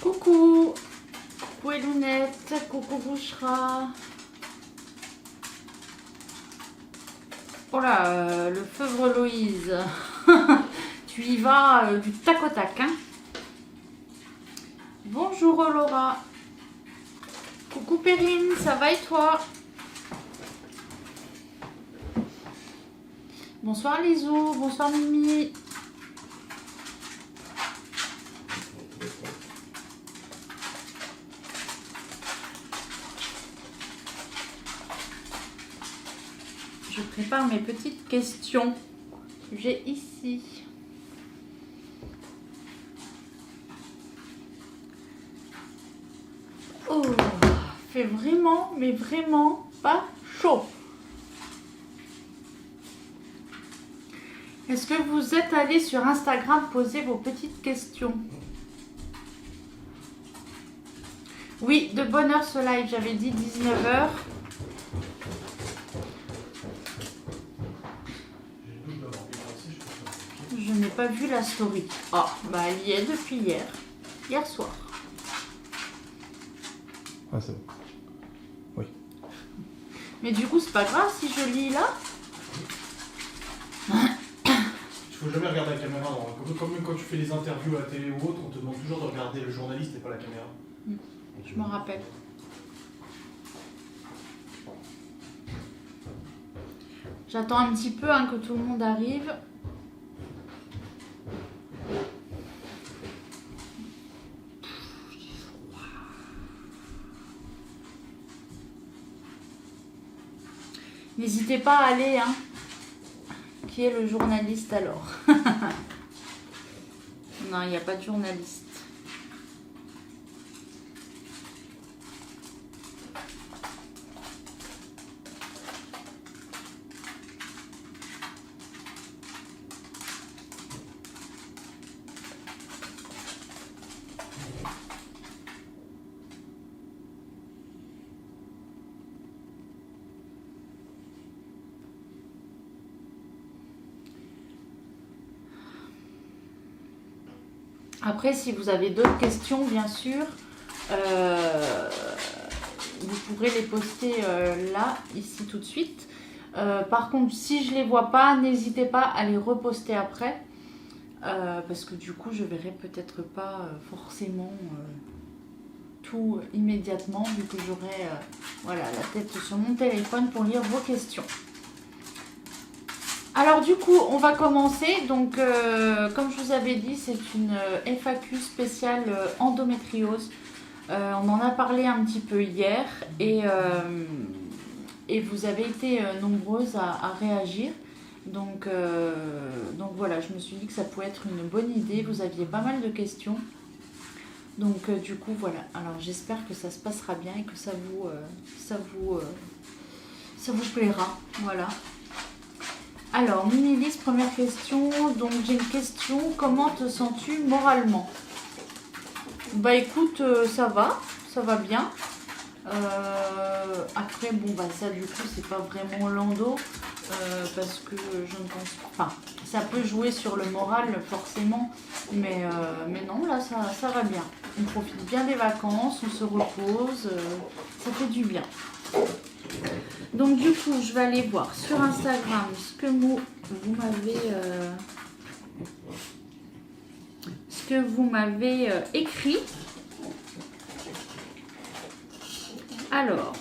Coucou. Coucou Elounette. Coucou Bouchra. Oh là, le feuvre Loïse. Tu y vas du tac au tac, hein. Bonjour Laura. Coucou Perrine, ça va et toi? Bonsoir Lisou, bonsoir Mimi. Je prépare mes petites questions que j'ai ici. Oh, fait vraiment, mais vraiment pas chaud. Est-ce que vous êtes allé sur Instagram poser vos petites questions? Oui, de bonne heure ce live, j'avais dit 19 h. Je n'ai pas vu la story. Oh, bah elle y est depuis hier soir. Ah, c'est bon. Oui. Mais du coup, c'est pas grave si je lis là. Il faut jamais regarder la caméra. Comme quand tu fais des interviews à la télé ou autre, on te demande toujours de regarder le journaliste et pas la caméra. Je m'en rappelle. J'attends un petit peu que tout le monde arrive. N'hésitez pas à aller, hein. Qui est le journaliste alors? Non, il n'y a pas de journaliste. Après, si vous avez d'autres questions, bien sûr, vous pourrez les poster là, ici, tout de suite. Par contre, si je ne les vois pas, n'hésitez pas à les reposter après. Parce que du coup, je ne verrai peut-être pas forcément tout immédiatement, vu que j'aurai voilà, la tête sur mon téléphone pour lire vos questions. Alors du coup, on va commencer. Donc, comme je vous avais dit, c'est une FAQ spéciale endométriose. On en a parlé un petit peu hier et vous avez été nombreuses à réagir. Donc voilà, je me suis dit que ça pouvait être une bonne idée. Vous aviez pas mal de questions. Donc du coup, voilà. Alors j'espère que ça se passera bien et que ça vous plaira. Voilà. Alors, Mimilis, première question. Donc, j'ai une question. Comment te sens-tu moralement? Bah, écoute, ça va bien. Après, bon, bah, ça, du coup, c'est pas vraiment l'endo. Parce que je ne pense pas. Enfin, ça peut jouer sur le moral, forcément. Mais non, là, ça va bien. On profite bien des vacances, on se repose. Ça fait du bien. Donc du coup, je vais aller voir sur Instagram ce que vous m'avez écrit. Alors,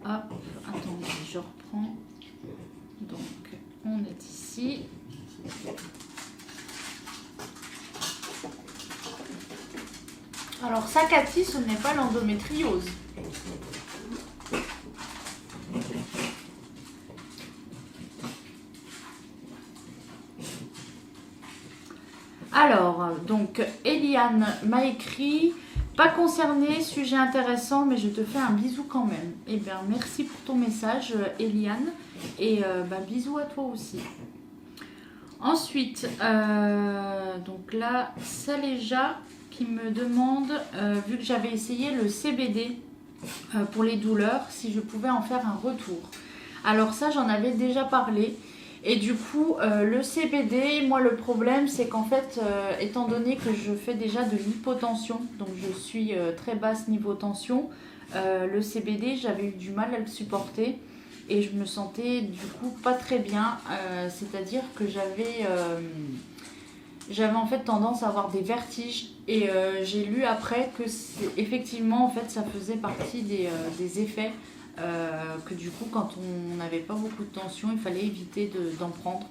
hop, attendez, je reprends. Donc, on est ici. Alors ça, Cathy, ce n'est pas l'endométriose. Alors, donc, Eliane m'a écrit « Pas concernée, sujet intéressant, mais je te fais un bisou quand même. » Eh bien, merci pour ton message, Eliane. Et bisous à toi aussi. Ensuite, donc là, Saléja qui me demande, vu que j'avais essayé le CBD pour les douleurs, si je pouvais en faire un retour. Alors ça, j'en avais déjà parlé. Et du coup, le CBD, moi le problème c'est qu'en fait, étant donné que je fais déjà de l'hypotension, donc je suis très basse niveau tension, le CBD j'avais eu du mal à le supporter et je me sentais du coup pas très bien, c'est-à-dire que j'avais en fait tendance à avoir des vertiges et j'ai lu après que effectivement en fait ça faisait partie des effets que du coup quand on n'avait pas beaucoup de tension il fallait éviter d'en prendre.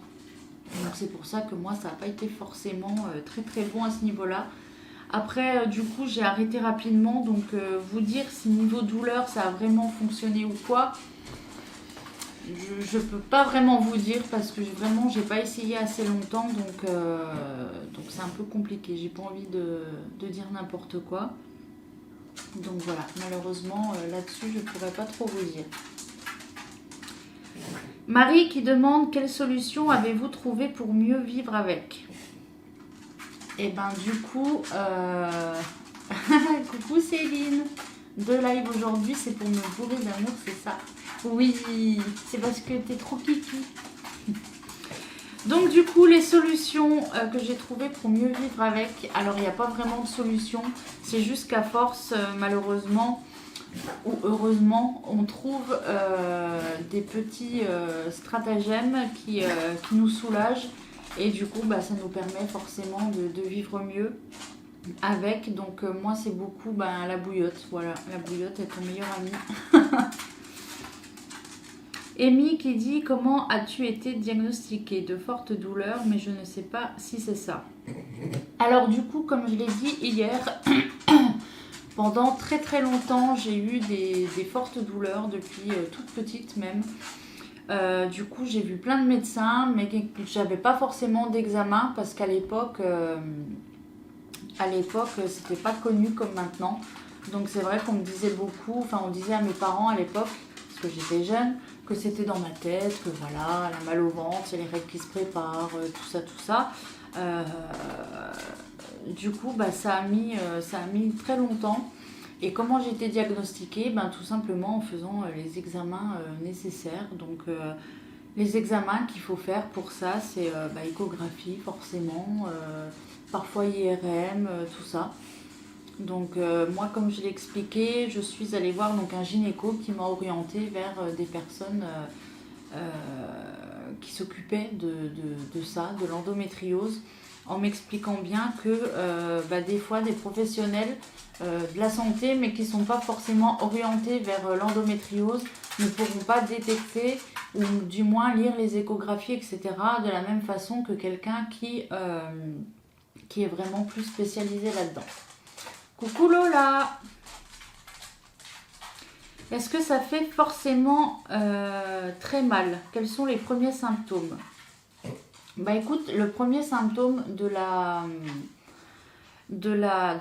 Donc c'est pour ça que moi ça n'a pas été forcément très très bon à ce niveau-là. Après du coup j'ai arrêté rapidement, donc vous dire si niveau douleur ça a vraiment fonctionné ou quoi, je peux pas vraiment vous dire parce que vraiment j'ai pas essayé assez longtemps, donc c'est un peu compliqué, j'ai pas envie de dire n'importe quoi. Donc voilà, malheureusement là-dessus je pourrais pas trop vous dire. Marie qui demande quelle solution avez-vous trouvé pour mieux vivre avec? Et ben du coup, coucou Céline, deux lives aujourd'hui, c'est pour me bourrer d'amour, c'est ça? Oui, c'est parce que t'es trop kiki. Donc du coup, les solutions que j'ai trouvées pour mieux vivre avec, alors il n'y a pas vraiment de solution, c'est juste qu'à force, malheureusement, ou heureusement, on trouve des petits stratagèmes qui nous soulagent et du coup, ça nous permet forcément de vivre mieux avec. Donc moi, c'est beaucoup la bouillotte, voilà, la bouillotte est ton meilleur ami. Amy qui dit comment as-tu été diagnostiquée? De fortes douleurs, mais je ne sais pas si c'est ça. Alors du coup, comme je l'ai dit hier, pendant très très longtemps, j'ai eu des fortes douleurs depuis toute petite même. Du coup, j'ai vu plein de médecins, mais j'avais pas forcément d'examen parce qu'à l'époque, c'était pas connu comme maintenant. Donc c'est vrai qu'on me disait beaucoup, enfin on disait à mes parents à l'époque, parce que j'étais jeune, que c'était dans ma tête, que voilà, la mal au ventre, il y a les règles qui se préparent, tout ça. Du coup, ça a mis très longtemps. Et comment j'ai été diagnostiquée? Tout simplement en faisant les examens nécessaires. Donc les examens qu'il faut faire pour ça, c'est échographie forcément, parfois IRM, tout ça. Donc moi, comme je l'ai expliqué, je suis allée voir donc un gynéco qui m'a orientée vers des personnes qui s'occupaient de ça, de l'endométriose, en m'expliquant bien que des fois des professionnels de la santé, mais qui ne sont pas forcément orientés vers l'endométriose, ne pourront pas détecter ou du moins lire les échographies, etc. de la même façon que quelqu'un qui est vraiment plus spécialisé là-dedans. Coucou Lola! Est-ce que ça fait forcément très mal? Quels sont les premiers symptômes? Écoute, le premier symptôme de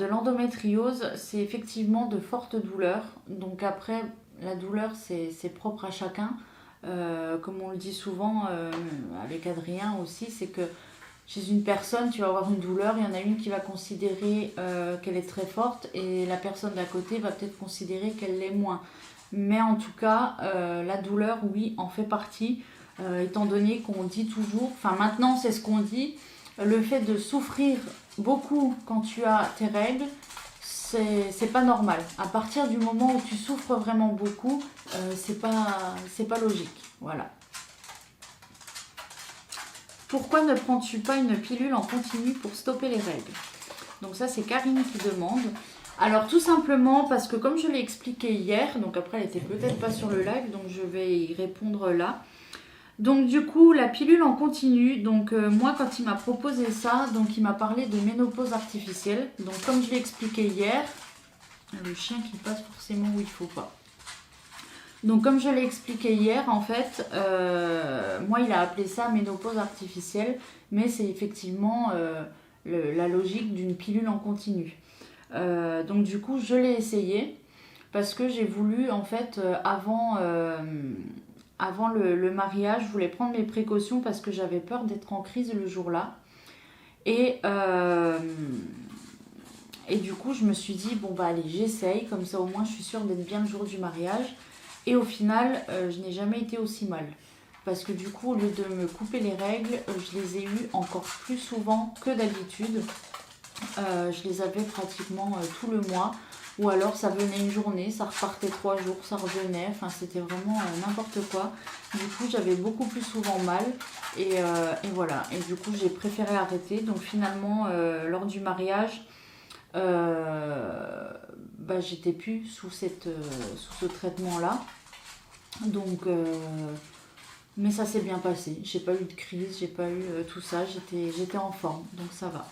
l'endométriose, c'est effectivement de fortes douleurs. Donc après, la douleur, c'est propre à chacun. Comme on le dit souvent avec Adrien aussi, c'est que chez une personne, tu vas avoir une douleur, il y en a une qui va considérer qu'elle est très forte et la personne d'à côté va peut-être considérer qu'elle l'est moins. Mais en tout cas, la douleur, oui, en fait partie, étant donné qu'on dit toujours, enfin maintenant c'est ce qu'on dit, le fait de souffrir beaucoup quand tu as tes règles, c'est pas normal. À partir du moment où tu souffres vraiment beaucoup, c'est pas logique. Voilà. Pourquoi ne prends-tu pas une pilule en continu pour stopper les règles? Donc ça, c'est Karine qui demande. Alors tout simplement parce que comme je l'ai expliqué hier, donc après elle était peut-être pas sur le live, donc je vais y répondre là. Donc du coup, la pilule en continu, donc moi quand il m'a proposé ça, donc il m'a parlé de ménopause artificielle. Donc comme je l'ai expliqué hier, le chien qui passe forcément où il faut pas. Donc comme je l'ai expliqué hier, en fait, moi il a appelé ça ménopause artificielle, mais c'est effectivement la logique d'une pilule en continu. Donc du coup je l'ai essayé parce que j'ai voulu en fait avant le mariage, je voulais prendre mes précautions parce que j'avais peur d'être en crise le jour-là. Et du coup je me suis dit bon allez, j'essaye, comme ça au moins je suis sûre d'être bien le jour du mariage. Et au final je n'ai jamais été aussi mal. parce que du coup, au lieu de me couper les règles, je les ai eues encore plus souvent que d'habitude. Je les avais pratiquement tout le mois. Ou alors ça venait une journée, ça repartait 3 jours, ça revenait. Enfin, c'était vraiment n'importe quoi. Du coup, j'avais beaucoup plus souvent mal. Et voilà. Et du coup, j'ai préféré arrêter. Donc finalement, lors du mariage, j'étais plus sous ce traitement-là. Donc, mais ça s'est bien passé. J'ai pas eu de crise, j'ai pas eu tout ça. J'étais en forme, donc ça va.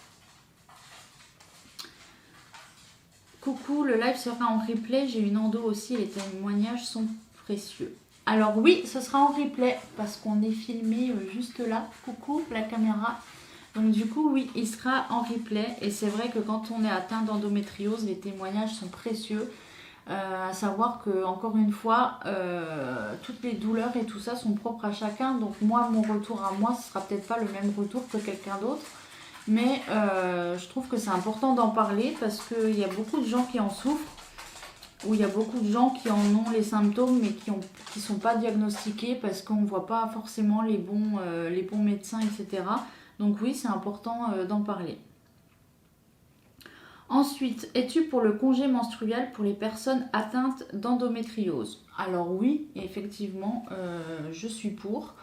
Coucou, le live sera en replay. J'ai une endo aussi, les témoignages sont précieux. Alors oui, ce sera en replay parce qu'on est filmé juste là. Coucou, la caméra. Donc du coup, oui, il sera en replay. Et c'est vrai que quand on est atteint d'endométriose, les témoignages sont précieux. À savoir que, encore une fois, toutes les douleurs et tout ça sont propres à chacun. Donc moi, mon retour à moi, ce sera peut-être pas le même retour que quelqu'un d'autre. Mais je trouve que c'est important d'en parler parce qu'il y a beaucoup de gens qui en souffrent, ou il y a beaucoup de gens qui en ont les symptômes mais qui ne sont pas diagnostiqués parce qu'on ne voit pas forcément les bons médecins, etc. Donc oui, c'est important d'en parler. Ensuite, es-tu pour le congé menstruel pour les personnes atteintes d'endométriose? Alors oui, effectivement, je suis pour.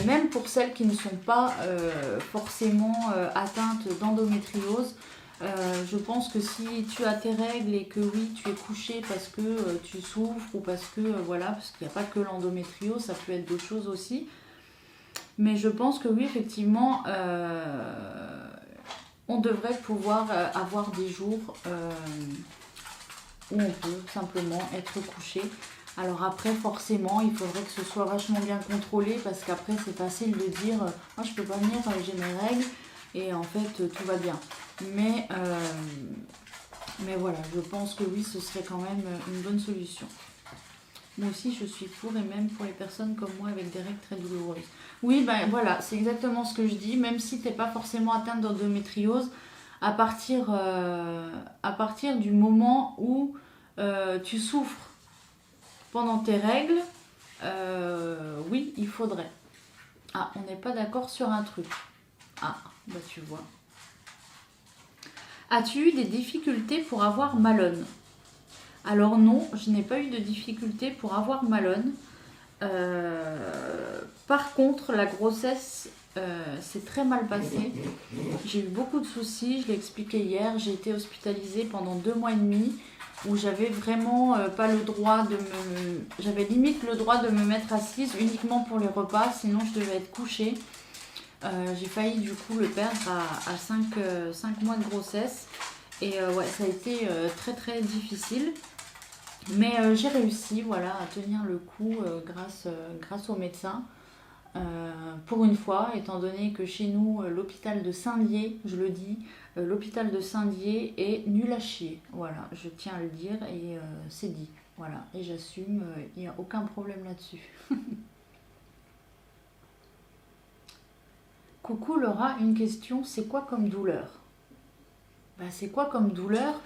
Même pour celles qui ne sont pas forcément atteintes d'endométriose, je pense que si tu as tes règles et que oui, tu es couché parce que tu souffres ou parce que voilà, parce qu'il n'y a pas que l'endométriose, ça peut être d'autres choses aussi. Mais je pense que oui, effectivement, on devrait pouvoir avoir des jours où on peut simplement être couché. Alors après, forcément, il faudrait que ce soit vachement bien contrôlé parce qu'après, c'est facile de dire « Moi, je peux pas venir, j'ai mes règles » et en fait, tout va bien. Mais voilà, je pense que oui, ce serait quand même une bonne solution. Moi aussi, je suis pour et même pour les personnes comme moi avec des règles très douloureuses. Oui, ben voilà, c'est exactement ce que je dis. Même si tu n'es pas forcément atteinte d'endométriose, à partir du moment où tu souffres pendant tes règles, oui, il faudrait. Ah, on n'est pas d'accord sur un truc. Ah, bah tu vois. As-tu eu des difficultés pour avoir Malone? Alors non, je n'ai pas eu de difficultés pour avoir Malone. Par contre, la grossesse s'est très mal passée. J'ai eu beaucoup de soucis, je l'ai expliqué hier. J'ai été hospitalisée pendant 2 mois et demi où j'avais vraiment pas le droit de me... J'avais limite le droit de me mettre assise uniquement pour les repas, sinon je devais être couchée. J'ai failli du coup le perdre à 5 mois de grossesse. Et ouais, ça a été très très difficile. Mais j'ai réussi voilà, à tenir le coup grâce au médecin. Pour une fois, étant donné que chez nous, l'hôpital de Saint-Dié, je le dis, l'hôpital de Saint-Dié est nul à chier. Voilà, je tiens à le dire et c'est dit. Voilà, et j'assume, il n'y a aucun problème là-dessus. Coucou Laura, une question, c'est quoi comme douleur? C'est quoi comme douleur?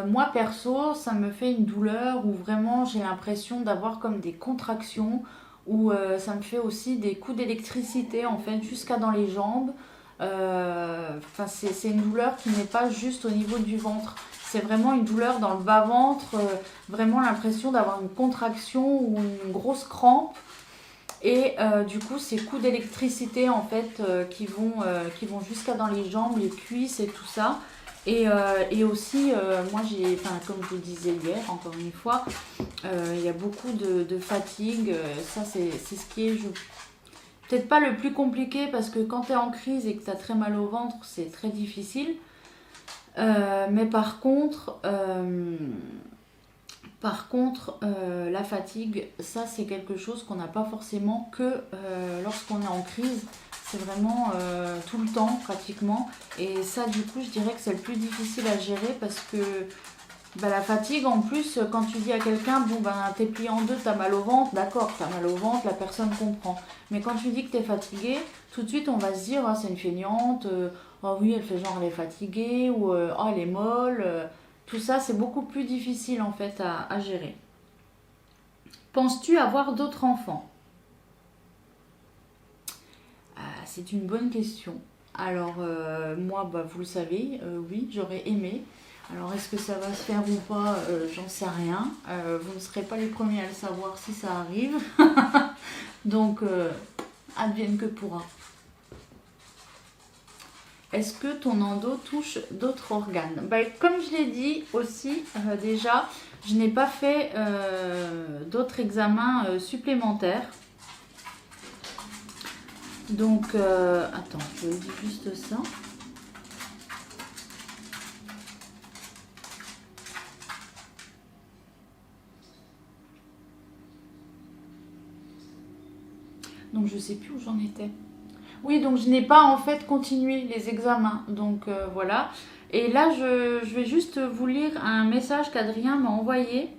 Moi perso, ça me fait une douleur où vraiment j'ai l'impression d'avoir comme des contractions, où ça me fait aussi des coups d'électricité en fait jusqu'à dans les jambes. C'est une douleur qui n'est pas juste au niveau du ventre. C'est vraiment une douleur dans le bas-ventre, vraiment l'impression d'avoir une contraction ou une grosse crampe. Et du coup, ces coups d'électricité en fait qui vont jusqu'à dans les jambes, les cuisses et tout ça. Et aussi, moi, comme je vous le disais hier, encore une fois, il y a beaucoup de fatigue. Ça, c'est ce qui est peut-être pas le plus compliqué parce que quand tu es en crise et que tu as très mal au ventre, c'est très difficile. Mais par contre, la fatigue, ça, c'est quelque chose qu'on n'a pas forcément que lorsqu'on est en crise. C'est vraiment tout le temps pratiquement et ça du coup je dirais que c'est le plus difficile à gérer parce que la fatigue en plus quand tu dis à quelqu'un t'es plié en deux, t'as mal au ventre, d'accord, t'as mal au ventre, la personne comprend, mais quand tu dis que t'es fatigué, tout de suite on va se dire c'est une feignante, oh oui elle fait genre elle est fatiguée ou oh elle est molle, tout ça c'est beaucoup plus difficile en fait à gérer. Penses-tu avoir d'autres enfants? c'est une bonne question. Alors, moi, bah, vous le savez, oui, j'aurais aimé. Alors, est-ce que ça va se faire ou pas? J'en sais rien. Vous ne serez pas les premiers à le savoir si ça arrive. Donc, advienne que pourra. Est-ce que ton endo touche d'autres organes? Bah, comme je l'ai dit aussi, déjà, je n'ai pas fait d'autres examens supplémentaires. Donc, attends, je vous dis juste ça. Donc, je ne sais plus où j'en étais. Oui, donc je n'ai pas en fait continué les examens. Donc, voilà. Et là, je vais juste vous lire un message qu'Adrien m'a envoyé.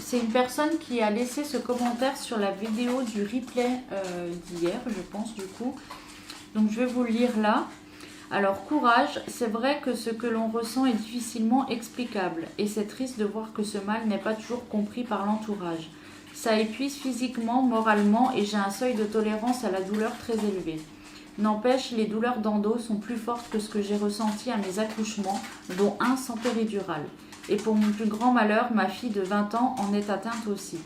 C'est une personne qui a laissé ce commentaire sur la vidéo du replay d'hier, je pense du coup. Donc je vais vous le lire là. Alors courage, c'est vrai que ce que l'on ressent est difficilement explicable et c'est triste de voir que ce mal n'est pas toujours compris par l'entourage. Ça épuise physiquement, moralement et j'ai un seuil de tolérance à la douleur très élevé. N'empêche, les douleurs d'endo sont plus fortes que ce que j'ai ressenti à mes accouchements, dont un sans péridurale. Et pour mon plus grand malheur, ma fille de 20 ans en est atteinte aussi.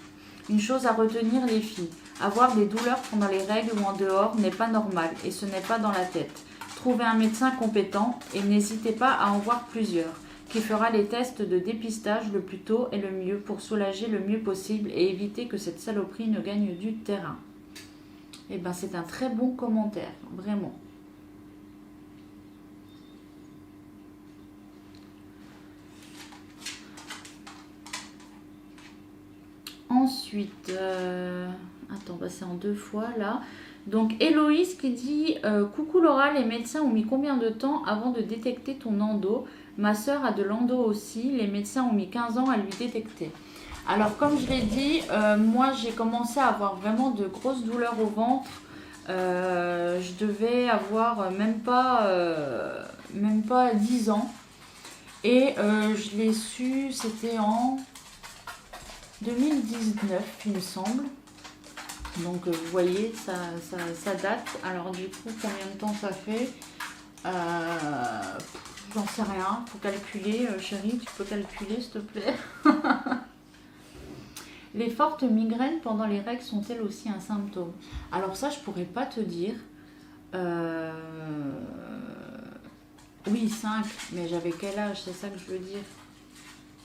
Une chose à retenir les filles, avoir des douleurs pendant les règles ou en dehors n'est pas normal et ce n'est pas dans la tête. Trouvez un médecin compétent et n'hésitez pas à en voir plusieurs, qui fera les tests de dépistage le plus tôt et le mieux pour soulager le mieux possible et éviter que cette saloperie ne gagne du terrain. Eh bien, c'est un très bon commentaire, vraiment. Ensuite, attends, bah c'est en 2 fois là. Donc Héloïse qui dit coucou Laura, les médecins ont mis combien de temps avant de détecter ton endo? Ma soeur a de l'endo aussi, les médecins ont mis 15 ans à lui détecter. Alors comme je l'ai dit, moi j'ai commencé à avoir vraiment de grosses douleurs au ventre. Je devais avoir même pas 10 ans. Et je l'ai su, c'était en 2019 il me semble. Donc vous voyez, ça date. Alors du coup, combien de temps ça fait? J'en sais rien, faut calculer. Chérie, tu peux calculer s'il te plaît? Les fortes migraines pendant les règles sont-elles aussi un symptôme? Alors ça, je pourrais pas te dire. Oui, 5, mais j'avais quel âge? C'est ça que je veux dire.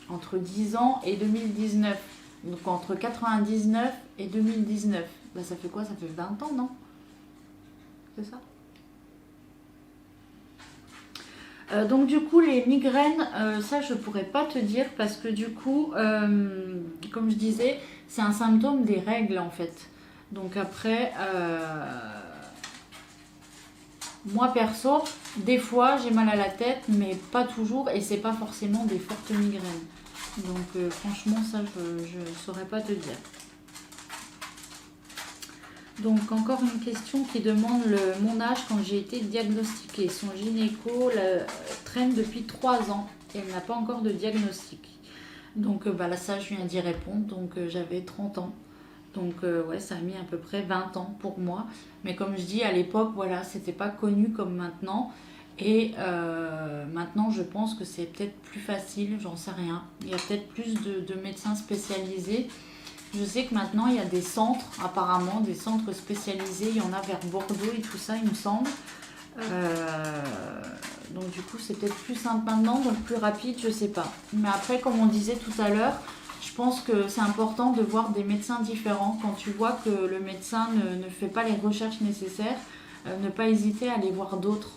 Entre 10 ans et 2019. Donc entre 99 et 2019. Bah, ça fait quoi? Ça fait 20 ans, non? C'est ça? Donc du coup les migraines, ça je pourrais pas te dire parce que du coup, comme je disais, c'est un symptôme des règles en fait. Donc après, moi perso, des fois j'ai mal à la tête, mais pas toujours et c'est pas forcément des fortes migraines. Donc franchement ça je saurais pas te dire. Donc encore une question qui demande mon âge quand j'ai été diagnostiquée. Son gynéco traîne depuis 3 ans et elle n'a pas encore de diagnostic. Donc bah là ça je viens d'y répondre, donc j'avais 30 ans. Donc ouais, ça a mis à peu près 20 ans pour moi. Mais comme je dis, à l'époque, voilà, c'était pas connu comme maintenant. Et maintenant je pense que c'est peut-être plus facile, j'en sais rien. Il y a peut-être plus de médecins spécialisés. Je sais que maintenant il y a des centres, apparemment, des centres spécialisés. Il y en a vers Bordeaux et tout ça, il me semble. Donc du coup c'est peut-être plus simple maintenant, donc plus rapide, je sais pas. Mais après, comme on disait tout à l'heure, je pense que c'est important de voir des médecins différents. Quand tu vois que le médecin ne fait pas les recherches nécessaires, ne pas hésiter à aller voir d'autres.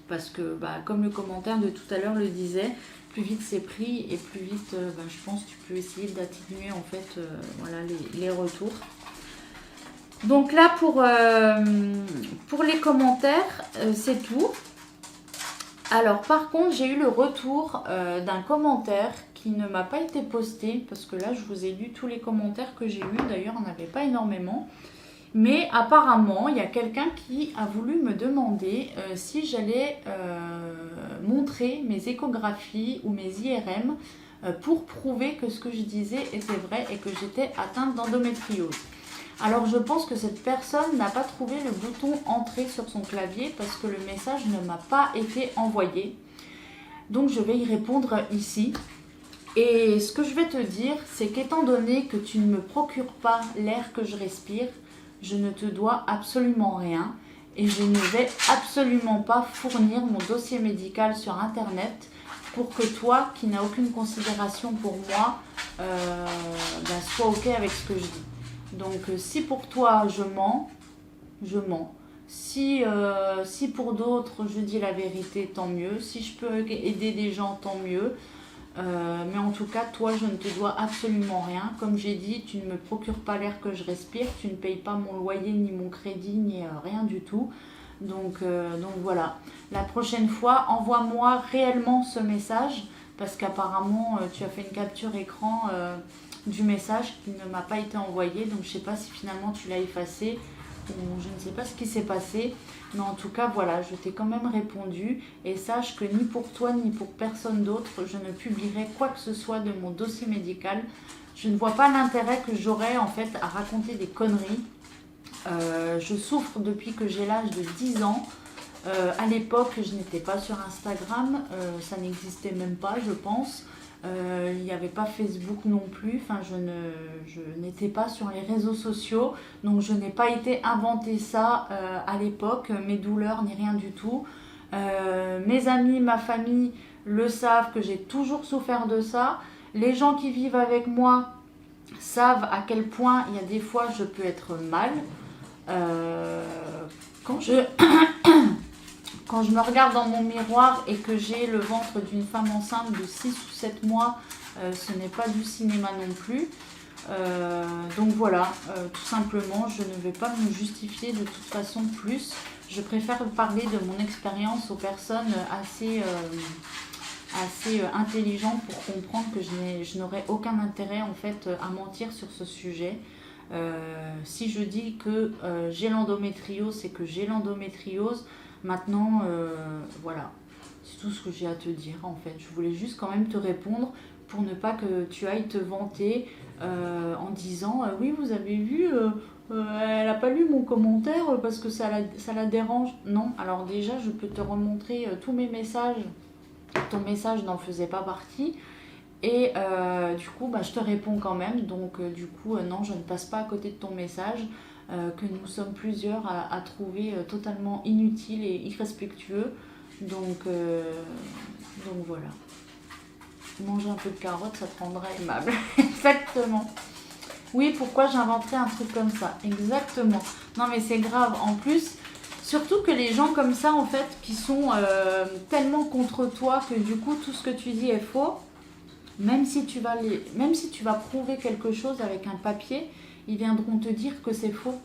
Parce que bah, comme le commentaire de tout à l'heure le disait, plus vite c'est pris et plus vite bah, je pense que tu peux essayer d'atténuer en fait voilà, les retours. Donc là pour les commentaires c'est tout. Alors par contre j'ai eu le retour d'un commentaire qui ne m'a pas été posté parce que là je vous ai lu tous les commentaires que j'ai eus, d'ailleurs il n'y en avait pas énormément. Mais apparemment, il y a quelqu'un qui a voulu me demander si j'allais montrer mes échographies ou mes IRM pour prouver que ce que je disais était vrai et que j'étais atteinte d'endométriose. Alors je pense que cette personne n'a pas trouvé le bouton entrée sur son clavier parce que le message ne m'a pas été envoyé. Donc je vais y répondre ici. Et ce que je vais te dire, c'est qu'étant donné que tu ne me procures pas l'air que je respire, je ne te dois absolument rien et je ne vais absolument pas fournir mon dossier médical sur internet pour que toi, qui n'as aucune considération pour moi, sois ok avec ce que je dis. Donc si pour toi je mens, je mens. Si pour d'autres je dis la vérité, tant mieux. Si je peux aider des gens, tant mieux. Mais en tout cas, toi, je ne te dois absolument rien. Comme j'ai dit, tu ne me procures pas l'air que je respire, tu ne payes pas mon loyer, ni mon crédit, ni rien du tout. Donc voilà. La prochaine fois, envoie-moi réellement ce message, parce qu'apparemment, tu as fait une capture écran du message qui ne m'a pas été envoyé. Donc je ne sais pas si finalement tu l'as effacé, ou je ne sais pas ce qui s'est passé. Mais en tout cas, voilà, je t'ai quand même répondu. Et sache que ni pour toi, ni pour personne d'autre, je ne publierai quoi que ce soit de mon dossier médical. Je ne vois pas l'intérêt que j'aurais en fait à raconter des conneries. Je souffre depuis que j'ai l'âge de 10 ans. À l'époque, je n'étais pas sur Instagram. Ça n'existait même pas, je pense. Il n'y avait pas Facebook non plus, enfin je n'étais pas sur les réseaux sociaux, donc je n'ai pas été inventer ça à l'époque, mes douleurs ni rien du tout. Mes amis, ma famille le savent que j'ai toujours souffert de ça. Les gens qui vivent avec moi savent à quel point il y a des fois je peux être mal. Quand je me regarde dans mon miroir et que j'ai le ventre d'une femme enceinte de 6 ou 7 mois, ce n'est pas du cinéma non plus. Donc voilà, tout simplement, je ne vais pas me justifier de toute façon plus. Je préfère parler de mon expérience aux personnes assez intelligentes pour comprendre que je n'aurai aucun intérêt en fait à mentir sur ce sujet. Si je dis que j'ai l'endométriose, c'est que j'ai l'endométriose. Maintenant, voilà, c'est tout ce que j'ai à te dire en fait. Je voulais juste quand même te répondre pour ne pas que tu ailles te vanter en disant oui, vous avez vu, elle n'a pas lu mon commentaire parce que ça la dérange. Non, alors déjà, je peux te remontrer tous mes messages. Ton message n'en faisait pas partie. Et du coup, je te réponds quand même. Donc du coup, non, je ne passe pas à côté de ton message. Que nous sommes plusieurs à trouver totalement inutile et irrespectueux. Donc voilà. Manger un peu de carottes, ça te rendra aimable. Exactement. Oui, pourquoi j'inventerais un truc comme ça? Exactement. Non mais c'est grave. En plus, surtout que les gens comme ça, en fait, qui sont tellement contre toi que du coup, tout ce que tu dis est faux. Même si tu vas prouver quelque chose avec un papier, ils viendront te dire que c'est faux,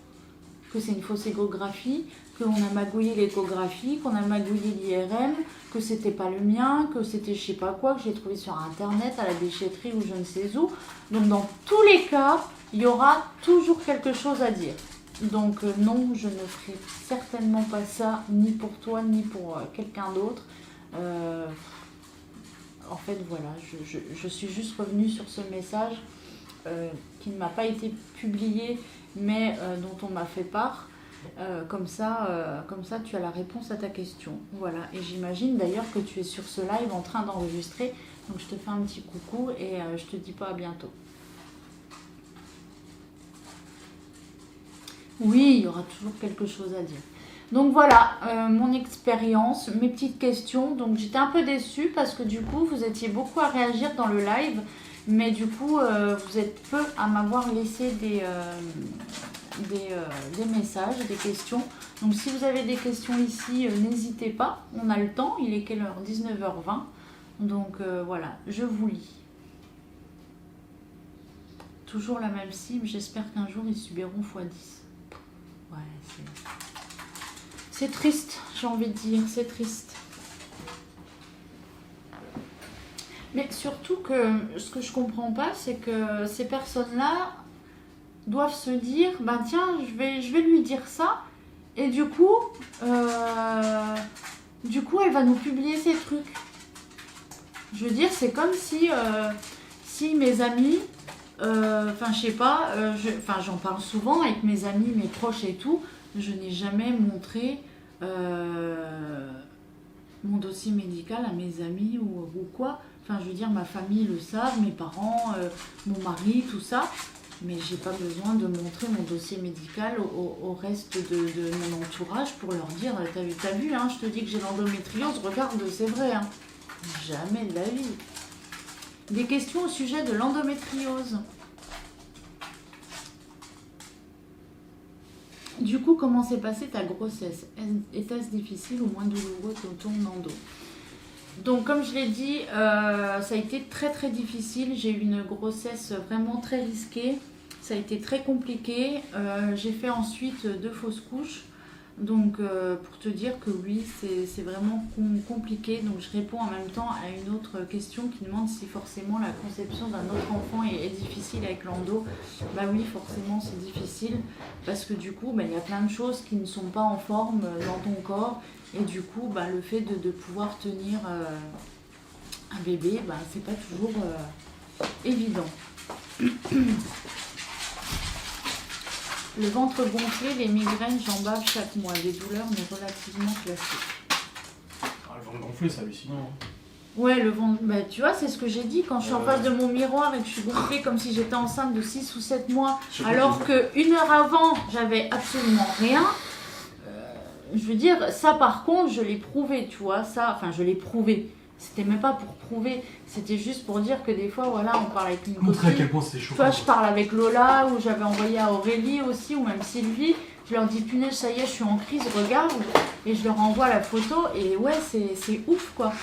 que c'est une fausse échographie, qu'on a magouillé l'échographie, qu'on a magouillé l'IRM, que c'était pas le mien, que c'était je sais pas quoi, que j'ai trouvé sur internet, à la déchetterie ou je ne sais où. Donc dans tous les cas, il y aura toujours quelque chose à dire. Donc non, je ne ferai certainement pas ça, ni pour toi, ni pour quelqu'un d'autre. En fait, voilà, je suis juste revenue sur ce message qui ne m'a pas été publié, mais dont on m'a fait part. Comme ça, tu as la réponse à ta question. Voilà, et j'imagine d'ailleurs que tu es sur ce live en train d'enregistrer. Donc je te fais un petit coucou et je te dis pas à bientôt. Oui, il y aura toujours quelque chose à dire. Donc voilà, mon expérience, mes petites questions. Donc j'étais un peu déçue parce que du coup, vous étiez beaucoup à réagir dans le live. Mais du coup, vous êtes peu à m'avoir laissé des messages, des questions. Donc si vous avez des questions ici, n'hésitez pas. On a le temps, il est quelle heure? 19h20. Donc voilà, je vous lis. Toujours la même cible, j'espère qu'un jour ils subiront x10. Ouais, c'est triste, j'ai envie de dire, c'est triste. Mais surtout que ce que je comprends pas, c'est que ces personnes-là doivent se dire, tiens, je vais lui dire ça, et du coup, elle va nous publier ces trucs. Je veux dire, c'est comme si mes amis Enfin, je sais pas, j'en parle souvent avec mes amis, mes proches et tout. Je n'ai jamais montré mon dossier médical à mes amis ou quoi. Enfin, je veux dire, ma famille le savent, mes parents, mon mari, tout ça. Mais j'ai pas besoin de montrer mon dossier médical au reste de mon entourage pour leur dire, t'as vu, hein, je te dis que j'ai l'endométriose, regarde, c'est vrai. Hein. Jamais de la vie. Des questions au sujet de l'endométriose. Du coup, comment s'est passée ta grossesse? Était-ce difficile ou moins douloureux que ton endo? Donc, comme je l'ai dit, ça a été très très difficile. J'ai eu une grossesse vraiment très risquée. Ça a été très compliqué. J'ai fait ensuite 2 fausses couches. Donc, pour te dire que oui, c'est vraiment compliqué. Donc, je réponds en même temps à une autre question qui demande si forcément la conception d'un autre enfant est difficile avec l'endo. Bah oui, forcément, c'est difficile. Parce que du coup, il y a plein de choses qui ne sont pas en forme dans ton corps. Et du coup, le fait de pouvoir tenir un bébé, c'est pas toujours évident. Le ventre gonflé, les migraines, j'en bave chaque mois. Des douleurs, mais relativement classiques. Ah, le ventre gonflé, c'est hallucinant. Ouais, le ventre, tu vois, c'est ce que j'ai dit. Quand je suis en face de mon miroir et que je suis gonflée comme si j'étais enceinte de 6 ou 7 mois, alors qu'une heure avant, j'avais absolument rien. Je veux dire, ça par contre, je l'ai prouvé, tu vois. Je l'ai prouvé. C'était même pas pour prouver, c'était juste pour dire que des fois, voilà, on parle avec une Montrer à copine. quel point c'est chaud. Tu vois, je parle avec Lola, ou j'avais envoyé à Aurélie aussi, ou même Sylvie. Je leur dis, punaise, ça y est, je suis en crise, regarde. Et je leur envoie la photo, et ouais, c'est ouf, quoi.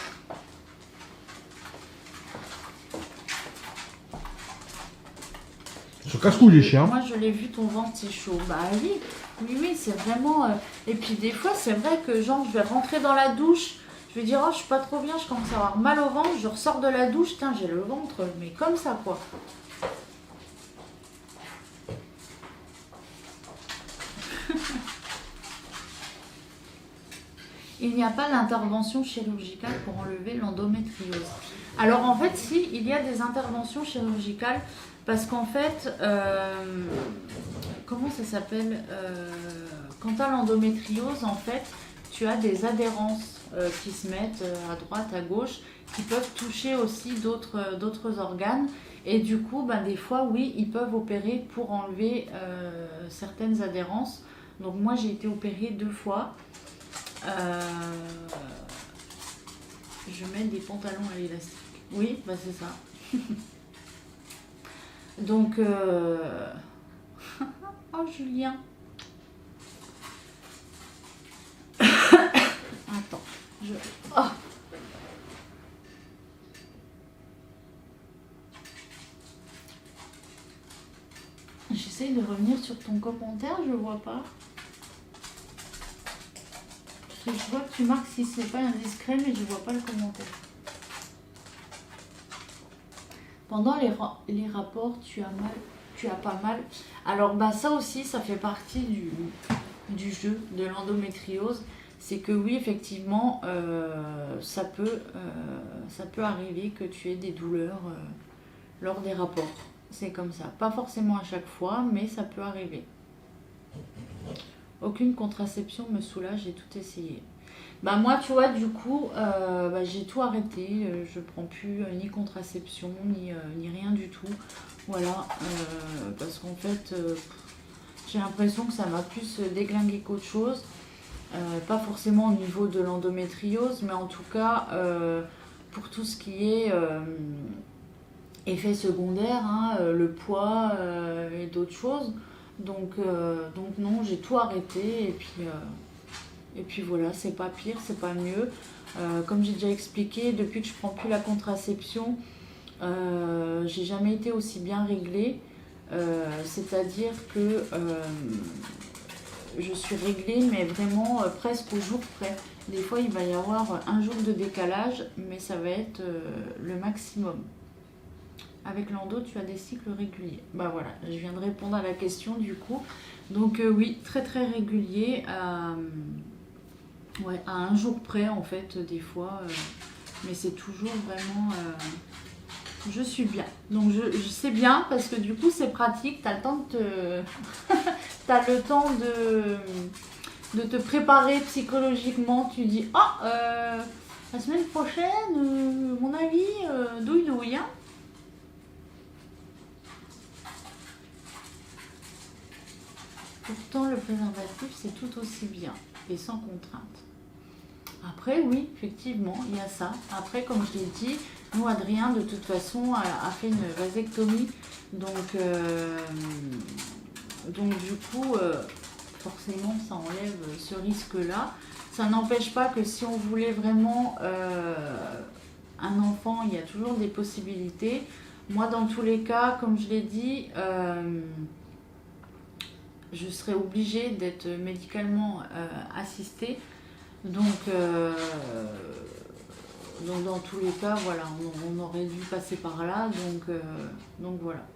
Se casse-couille les chiens. Moi, je l'ai vu, ton ventre, c'est chaud. Bah oui, oui, c'est vraiment... Et puis des fois, c'est vrai que genre, je vais rentrer dans la douche, je vais dire, oh, je suis pas trop bien, je commence à avoir mal au ventre, je ressors de la douche, tiens, j'ai le ventre, mais comme ça, quoi. Il n'y a pas d'intervention chirurgicale pour enlever l'endométriose. Alors en fait, si, il y a des interventions chirurgicales parce qu'en fait, comment ça s'appelle quand tu as l'endométriose, en fait, tu as des adhérences qui se mettent à droite, à gauche, qui peuvent toucher aussi d'autres organes. Et du coup, des fois, oui, ils peuvent opérer pour enlever certaines adhérences. Donc moi, j'ai été opérée 2 fois. Je mets des pantalons à l'élastique. Oui, c'est ça. Donc, oh Julien. Attends. Oh. J'essaye de revenir sur ton commentaire, je vois pas. Je vois que tu marques si c'est pas indiscret, mais je vois pas le commentaire. Pendant les rapports, tu as pas mal. Alors ça aussi, ça fait partie du jeu de l'endométriose. C'est que oui, effectivement, ça peut arriver que tu aies des douleurs lors des rapports. C'est comme ça. Pas forcément à chaque fois, mais ça peut arriver. Aucune contraception me soulage, j'ai tout essayé. Moi, tu vois, du coup, j'ai tout arrêté. Je prends plus ni contraception, ni rien du tout. Voilà, parce qu'en fait, j'ai l'impression que ça m'a plus déglingué qu'autre chose. Pas forcément au niveau de l'endométriose, mais en tout cas, pour tout ce qui est effets secondaires, le poids et d'autres choses. Donc non, j'ai tout arrêté et puis voilà, c'est pas pire, c'est pas mieux. Comme j'ai déjà expliqué, depuis que je prends plus la contraception, j'ai jamais été aussi bien réglée. C'est-à-dire que je suis réglée, mais vraiment presque au jour près. Des fois, il va y avoir un jour de décalage, mais ça va être le maximum. Avec l'endo, tu as des cycles réguliers. Voilà, je viens de répondre à la question du coup. Donc oui, très très régulier, à un jour près en fait, des fois. Mais c'est toujours vraiment Je suis bien. Donc je sais bien parce que du coup c'est pratique. T'as le temps de te... T'as le temps de te préparer psychologiquement. Tu dis, la semaine prochaine, mon avis, douille douille. Hein. Pourtant le préservatif c'est tout aussi bien et sans contrainte. Après, oui, effectivement, il y a ça. Après, comme je l'ai dit, nous, Adrien, de toute façon, a fait une vasectomie. Donc du coup, forcément, ça enlève ce risque-là. Ça n'empêche pas que si on voulait vraiment un enfant, il y a toujours des possibilités. Moi, dans tous les cas, comme je l'ai dit, je serais obligée d'être médicalement assistée. Donc dans tous les cas, voilà, on aurait dû passer par là, donc voilà.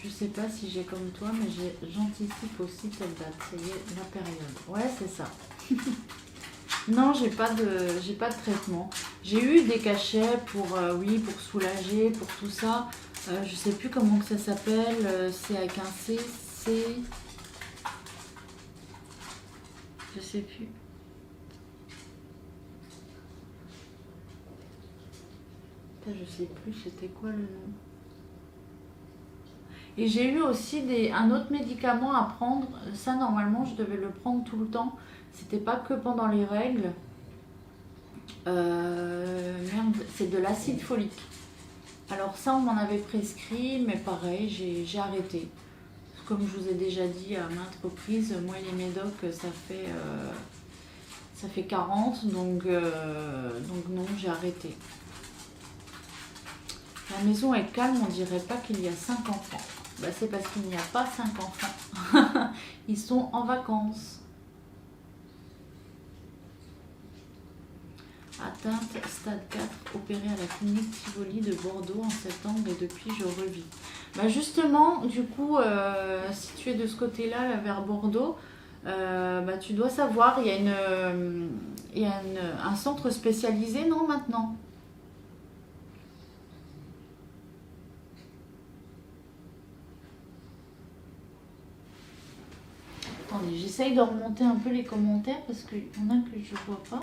Je sais pas si j'ai comme toi, mais j'anticipe aussi telle date, ça y est, la période. Ouais, c'est ça. Non, j'ai pas de traitement. J'ai eu des cachets pour soulager, pour tout ça. Je sais plus comment que ça s'appelle, c'est avec un C. Je sais plus. Je sais plus c'était quoi le nom. Et j'ai eu aussi un autre médicament à prendre. Ça normalement je devais le prendre tout le temps. C'était pas que pendant les règles. Merde, c'est de l'acide folique. Alors ça on m'en avait prescrit, mais pareil, j'ai arrêté. Comme je vous ai déjà dit à maintes reprises, moi les médocs ça fait 40, donc non, j'ai arrêté. La maison est calme, on dirait pas qu'il y a 5 enfants. Bah, c'est parce qu'il n'y a pas 5 enfants. Ils sont en vacances. Atteinte stade 4, opérée à la clinique Tivoli de Bordeaux en septembre et depuis je revis. Bah justement, du coup, si tu es de ce côté-là, là, vers Bordeaux, tu dois savoir, il y a un centre spécialisé, non, maintenant? Attendez, j'essaye de remonter un peu les commentaires parce qu'il y en a que je vois pas.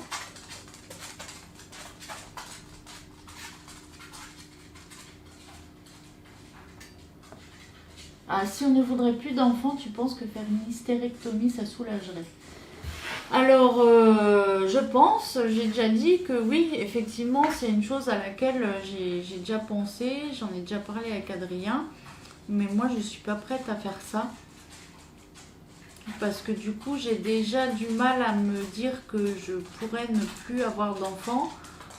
Ah, si on ne voudrait plus d'enfants, tu penses que faire une hystérectomie, ça soulagerait? Alors, je pense, j'ai déjà dit que oui, effectivement, c'est une chose à laquelle j'ai déjà pensé, j'en ai déjà parlé avec Adrien, mais moi, je ne suis pas prête à faire ça. Parce que du coup, j'ai déjà du mal à me dire que je pourrais ne plus avoir d'enfants.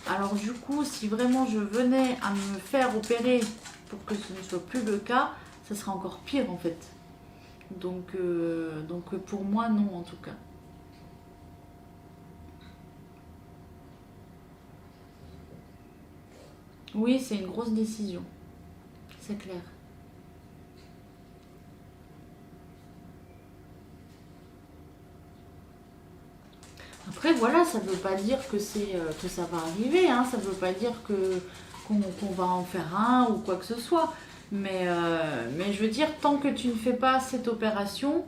Alors du coup, si vraiment je venais à me faire opérer pour que ce ne soit plus le cas, ça sera encore pire en fait. Donc pour moi, non en tout cas. Oui, c'est une grosse décision. C'est clair. Après, voilà, ça ne veut pas dire que ça va arriver, hein, ça ne veut pas dire qu'on va en faire un ou quoi que ce soit. Mais je veux dire, tant que tu ne fais pas cette opération,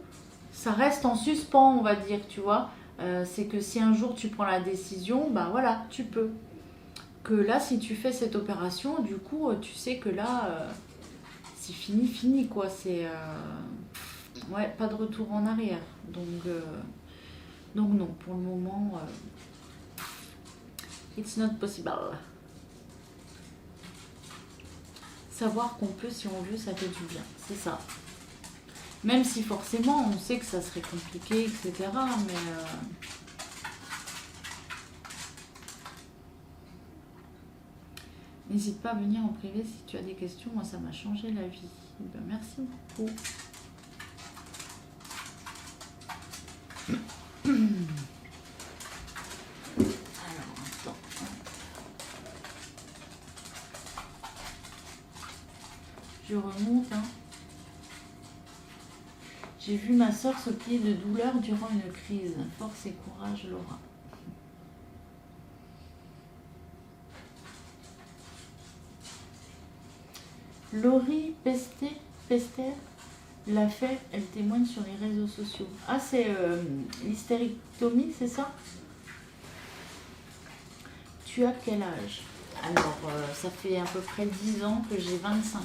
ça reste en suspens, on va dire, tu vois. C'est que si un jour tu prends la décision, bah voilà, tu peux. Que là, si tu fais cette opération, du coup, tu sais que là, c'est fini, quoi. C'est... ouais, pas de retour en arrière. Donc non, pour le moment, it's not possible. Savoir qu'on peut, si on veut, ça fait du bien, c'est ça. Même si forcément, on sait que ça serait compliqué, etc. Mais n'hésite pas à venir en privé si tu as des questions. Moi, ça m'a changé la vie. Ben, merci beaucoup. Alors, attends. Je remonte. Hein. J'ai vu ma soeur se plier de douleur durant une crise. Force et courage, Laura. Laurie Pester l'a fait, elle témoigne sur les réseaux sociaux. Ah, c'est l'hystérectomie, c'est ça? Tu as quel âge? Alors, ça fait à peu près 10 ans que j'ai 25 ans.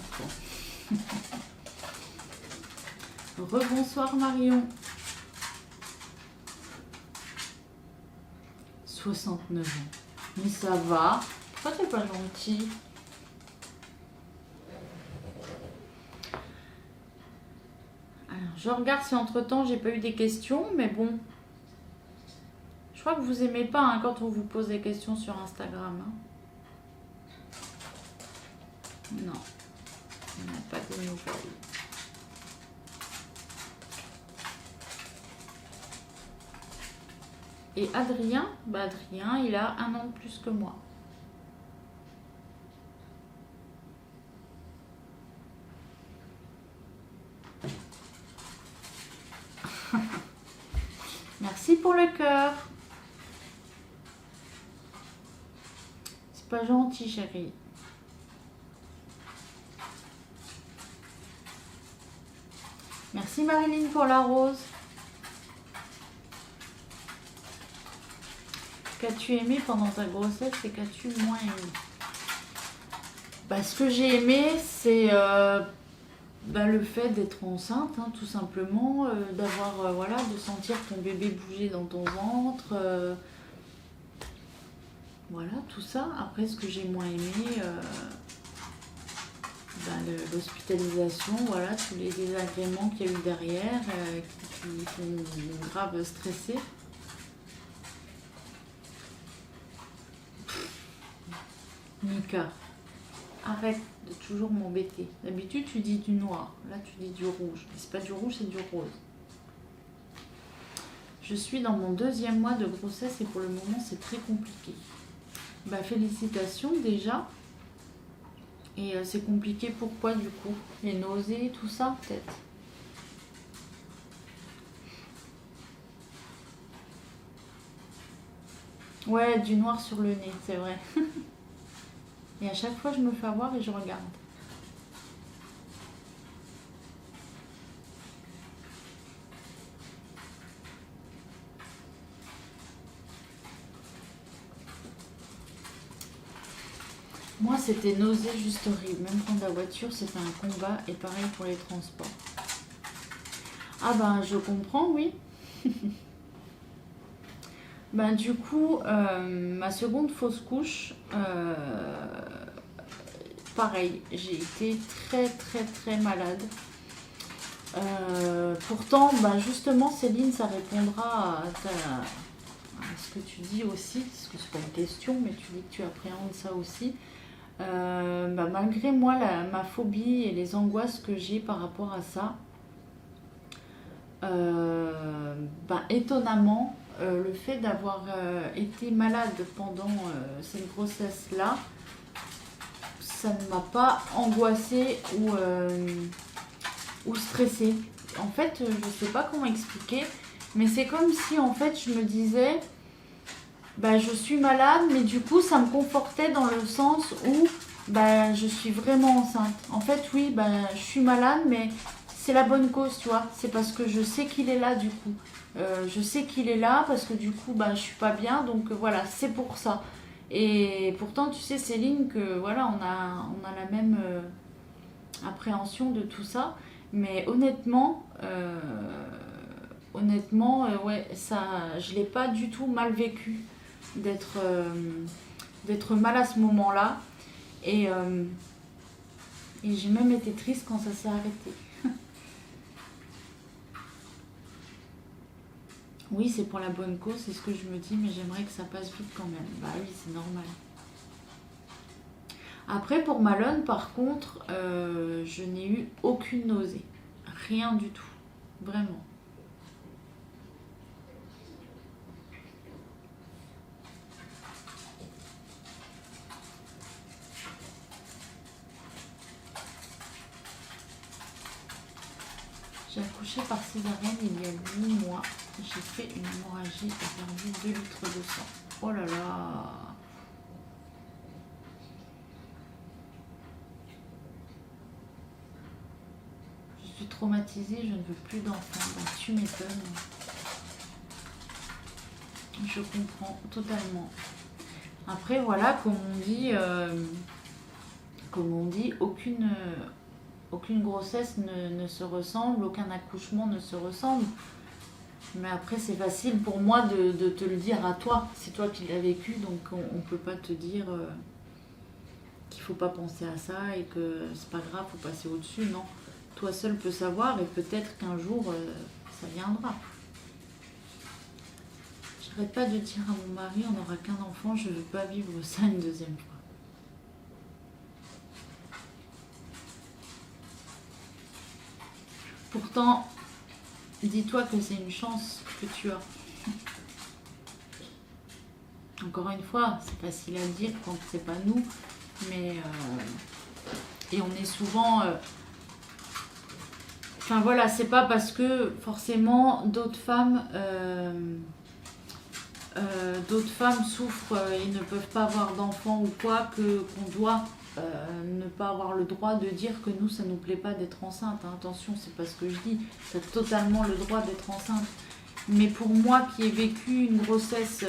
Rebonsoir Marion. 69 ans. Mais ça va. Pourquoi t'es pas gentil? Alors, je regarde si entre-temps j'ai pas eu des questions, mais bon. Je crois que vous aimez pas hein, quand on vous pose des questions sur Instagram. Hein. Non. On n'a pas de nouvelles. Et Adrien, bah Adrien, il a 1 an de plus que moi. Merci pour le cœur. C'est pas gentil, chérie. Merci Marilyn pour la rose. Qu'as-tu aimé pendant ta grossesse et qu'as-tu moins aimé? Bah, ce que j'ai aimé, c'est le fait d'être enceinte, hein, tout simplement, d'avoir, voilà, de sentir ton bébé bouger dans ton ventre, voilà, tout ça. Après, ce que j'ai moins aimé, l'hospitalisation, voilà, tous les désagréments qu'il y a eu derrière, qui font grave stresser. Mika, arrête de toujours m'embêter. D'habitude, tu dis du noir. Là, tu dis du rouge. Mais c'est pas du rouge, c'est du rose. Je suis dans mon 2e mois de grossesse et pour le moment, c'est très compliqué. Bah, félicitations déjà. Et c'est compliqué pourquoi du coup? Les nausées, tout ça, peut-être? Ouais, du noir sur le nez, c'est vrai. Et à chaque fois, je me fais avoir et je regarde. Moi, c'était nausée juste horrible. Même prendre la voiture, c'était un combat. Et pareil pour les transports. Ah ben, je comprends, oui. Ben, du coup, ma seconde fausse couche... pareil, j'ai été très malade. Pourtant, bah justement, Céline, ça répondra à ce que tu dis aussi, parce que c'est pas une question, mais tu dis que tu appréhendes ça aussi. Malgré moi, ma phobie et les angoisses que j'ai par rapport à ça, étonnamment, le fait d'avoir été malade pendant cette grossesse-là, ça ne m'a pas angoissée ou stressée. En fait, je ne sais pas comment expliquer, mais c'est comme si en fait je me disais, je suis malade, mais du coup ça me confortait dans le sens où je suis vraiment enceinte. En fait, oui, je suis malade, mais c'est la bonne cause, tu vois. C'est parce que je sais qu'il est là du coup. Je sais qu'il est là parce que du coup, je suis pas bien, donc voilà, c'est pour ça. Et pourtant, tu sais, Céline, que voilà, on a la même appréhension de tout ça. Mais honnêtement, ouais, ça, je l'ai pas du tout mal vécu d'être mal à ce moment-là. Et j'ai même été triste quand ça s'est arrêté. Oui, c'est pour la bonne cause, c'est ce que je me dis, mais j'aimerais que ça passe vite quand même. Bah oui, c'est normal. Après, pour Malone, par contre, je n'ai eu aucune nausée. Rien du tout. Vraiment. J'ai accouché par césarienne il y a 8 mois. J'ai fait une hémorragie et perdu 2 litres de sang. Oh là là! traumatisée, je ne veux plus d'enfants. Ben, tu m'étonnes. Je comprends totalement. Après, voilà, comme on dit, aucune grossesse ne se ressemble, aucun accouchement ne se ressemble. Mais après, c'est facile pour moi de te le dire à toi. C'est toi qui l'as vécu, donc on ne peut pas te dire qu'il ne faut pas penser à ça et que c'est pas grave, il faut passer au-dessus. Non, toi seul peux savoir et peut-être qu'un jour, ça viendra. J'arrête pas de dire à mon mari, on n'aura qu'un enfant, je ne veux pas vivre ça une deuxième fois. Pourtant, dis-toi que c'est une chance que tu as. Encore une fois, c'est facile à dire quand c'est pas nous, mais et on est souvent. Enfin voilà, c'est pas parce que forcément d'autres femmes souffrent et ne peuvent pas avoir d'enfants ou quoi qu'on doit ne pas avoir le droit de dire que nous ça nous plaît pas d'être enceinte. Hein. Attention, c'est pas ce que je dis. Tu as totalement le droit d'être enceinte. Mais pour moi qui ai vécu une grossesse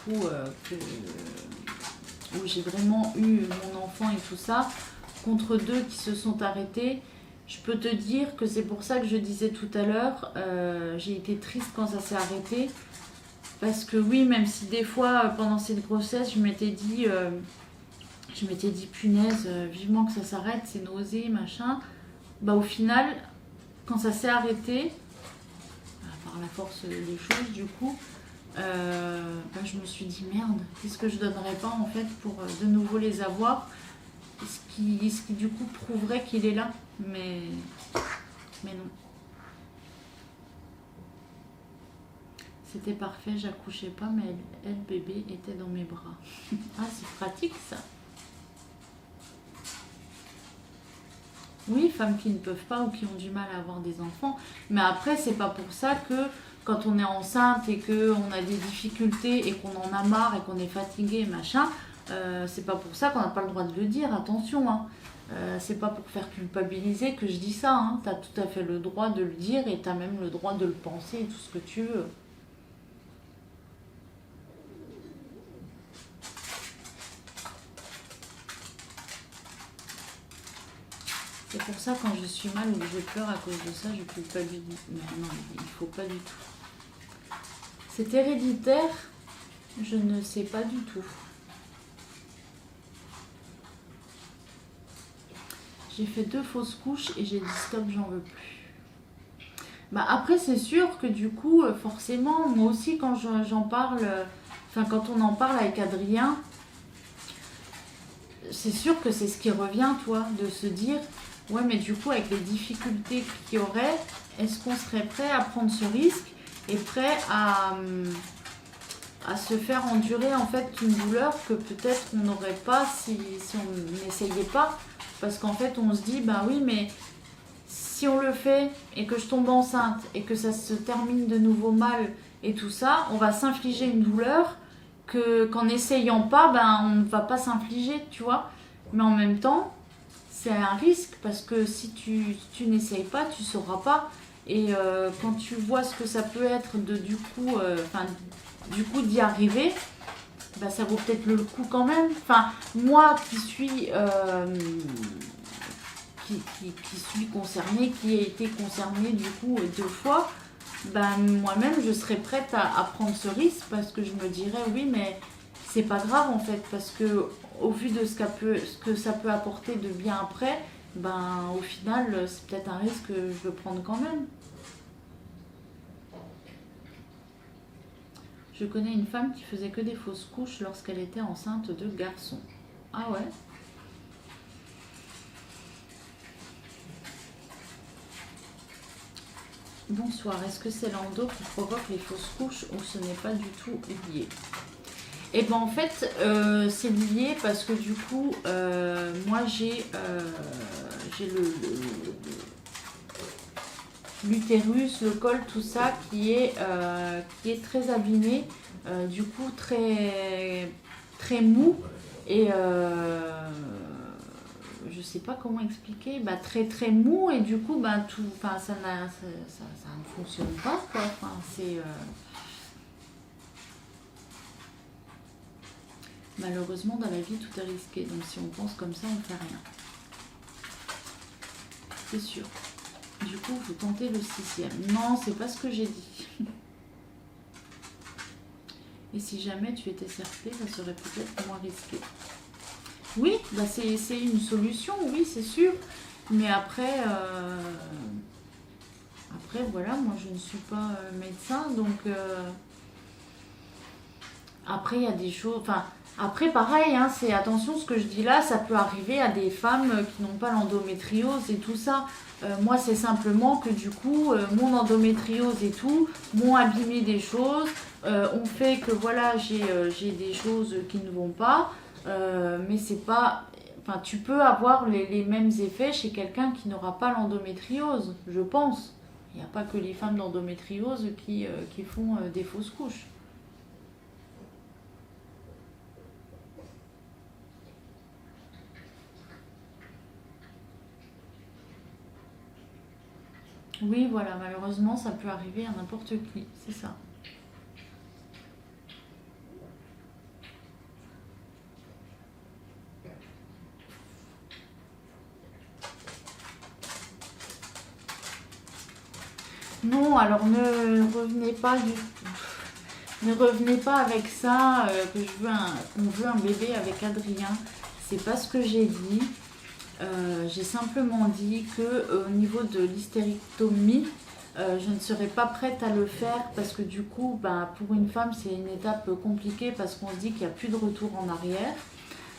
où j'ai vraiment eu mon enfant et tout ça, contre deux qui se sont arrêtés, je peux te dire que c'est pour ça que je disais tout à l'heure, j'ai été triste quand ça s'est arrêté. Parce que oui, même si des fois, pendant cette grossesse, je m'étais dit, punaise, vivement que ça s'arrête, c'est nausée, machin. Bah au final, quand ça s'est arrêté, par la force des choses du coup, je me suis dit merde, qu'est-ce que je donnerais pas en fait pour de nouveau les avoir, ce qui du coup prouverait qu'il est là, mais non. C'était parfait, j'accouchais pas, mais elle, bébé, était dans mes bras. Ah, c'est pratique ça. Oui, femmes qui ne peuvent pas ou qui ont du mal à avoir des enfants. Mais après, c'est pas pour ça que quand on est enceinte et qu'on a des difficultés et qu'on en a marre et qu'on est fatigué, machin, c'est pas pour ça qu'on n'a pas le droit de le dire, attention. Hein. C'est pas pour faire culpabiliser que je dis ça. Hein. Tu as tout à fait le droit de le dire et tu as même le droit de le penser et tout ce que tu veux. C'est pour ça quand je suis mal ou que je pleure à cause de ça, je culpabilise. Mais non, il ne faut pas du tout. C'est héréditaire, je ne sais pas du tout. J'ai fait 2 fausses couches et j'ai dit stop, j'en veux plus. Bah après c'est sûr que du coup, forcément, moi aussi quand j'en parle, quand on en parle avec Adrien, c'est sûr que c'est ce qui revient, toi, de se dire... Ouais, mais du coup, avec les difficultés qu'il y aurait, est-ce qu'on serait prêt à prendre ce risque et prêt à se faire endurer en fait une douleur que peut-être on n'aurait pas si on n'essayait pas? Parce qu'en fait, on se dit, bah oui, mais si on le fait et que je tombe enceinte et que ça se termine de nouveau mal et tout ça, on va s'infliger une douleur qu'en n'essayant pas, on ne va pas s'infliger, tu vois. Mais en même temps... c'est un risque parce que si tu n'essayes pas, tu ne sauras pas. Et quand tu vois ce que ça peut être du coup d'y arriver, ça vaut peut-être le coup quand même. Enfin, moi qui suis concernée, qui ai été concernée du coup 2 fois, moi-même je serais prête à prendre ce risque parce que je me dirais oui, mais c'est pas grave en fait, parce que au vu de ce que ça peut apporter de bien après, au final, c'est peut-être un risque que je veux prendre quand même. Je connais une femme qui faisait que des fausses couches lorsqu'elle était enceinte de garçons. Ah ouais? Bonsoir, est-ce que c'est l'endo qui provoque les fausses couches ou ce n'est pas du tout lié? Et en fait, c'est lié parce que du coup, moi j'ai l'utérus, le col, tout ça qui est très abîmé, du coup très, très mou et je sais pas comment expliquer, bah, très très mou et du coup, bah, tout, enfin, ça ne fonctionne pas, quoi. Enfin, c'est malheureusement dans la vie tout est risqué, donc si on pense comme ça, on ne fait rien. C'est sûr. Du coup, vous tentez le 6e. Non, c'est pas ce que j'ai dit. Et si jamais tu étais cerclé, ça serait peut-être moins risqué. Oui, bah c'est une solution, oui, c'est sûr. Mais après, après, voilà, moi je ne suis pas médecin, donc après il y a des choses. Enfin, après pareil, hein, c'est attention, ce que je dis là, ça peut arriver à des femmes qui n'ont pas l'endométriose et tout ça. Moi, c'est simplement que du coup, mon endométriose et tout m'ont abîmé des choses. On fait que voilà, j'ai des choses qui ne vont pas, mais c'est pas. Enfin, tu peux avoir les mêmes effets chez quelqu'un qui n'aura pas l'endométriose, je pense. Il n'y a pas que les femmes d'endométriose qui font des fausses couches. Oui, voilà, malheureusement, ça peut arriver à n'importe qui, c'est ça. Non, alors ne revenez pas ne revenez pas avec ça, qu'on veut un bébé avec Adrien. C'est pas ce que j'ai dit. J'ai simplement dit que au niveau de l'hystérectomie, je ne serais pas prête à le faire parce que du coup, bah, pour une femme, c'est une étape compliquée parce qu'on se dit qu'il n'y a plus de retour en arrière.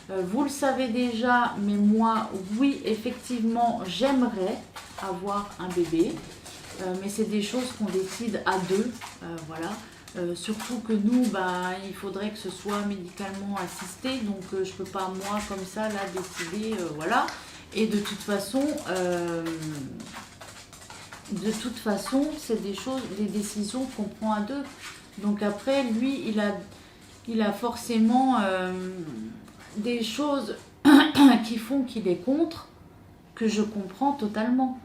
Vous le savez déjà, mais moi, oui, effectivement, j'aimerais avoir un bébé. Mais c'est des choses qu'on décide à deux, voilà. Surtout que nous, bah, il faudrait que ce soit médicalement assisté, donc je ne peux pas moi comme ça là décider, voilà. Et de toute façon, c'est des décisions qu'on prend à deux. Donc après, lui, il a forcément des choses qui font qu'il est contre, que je comprends totalement.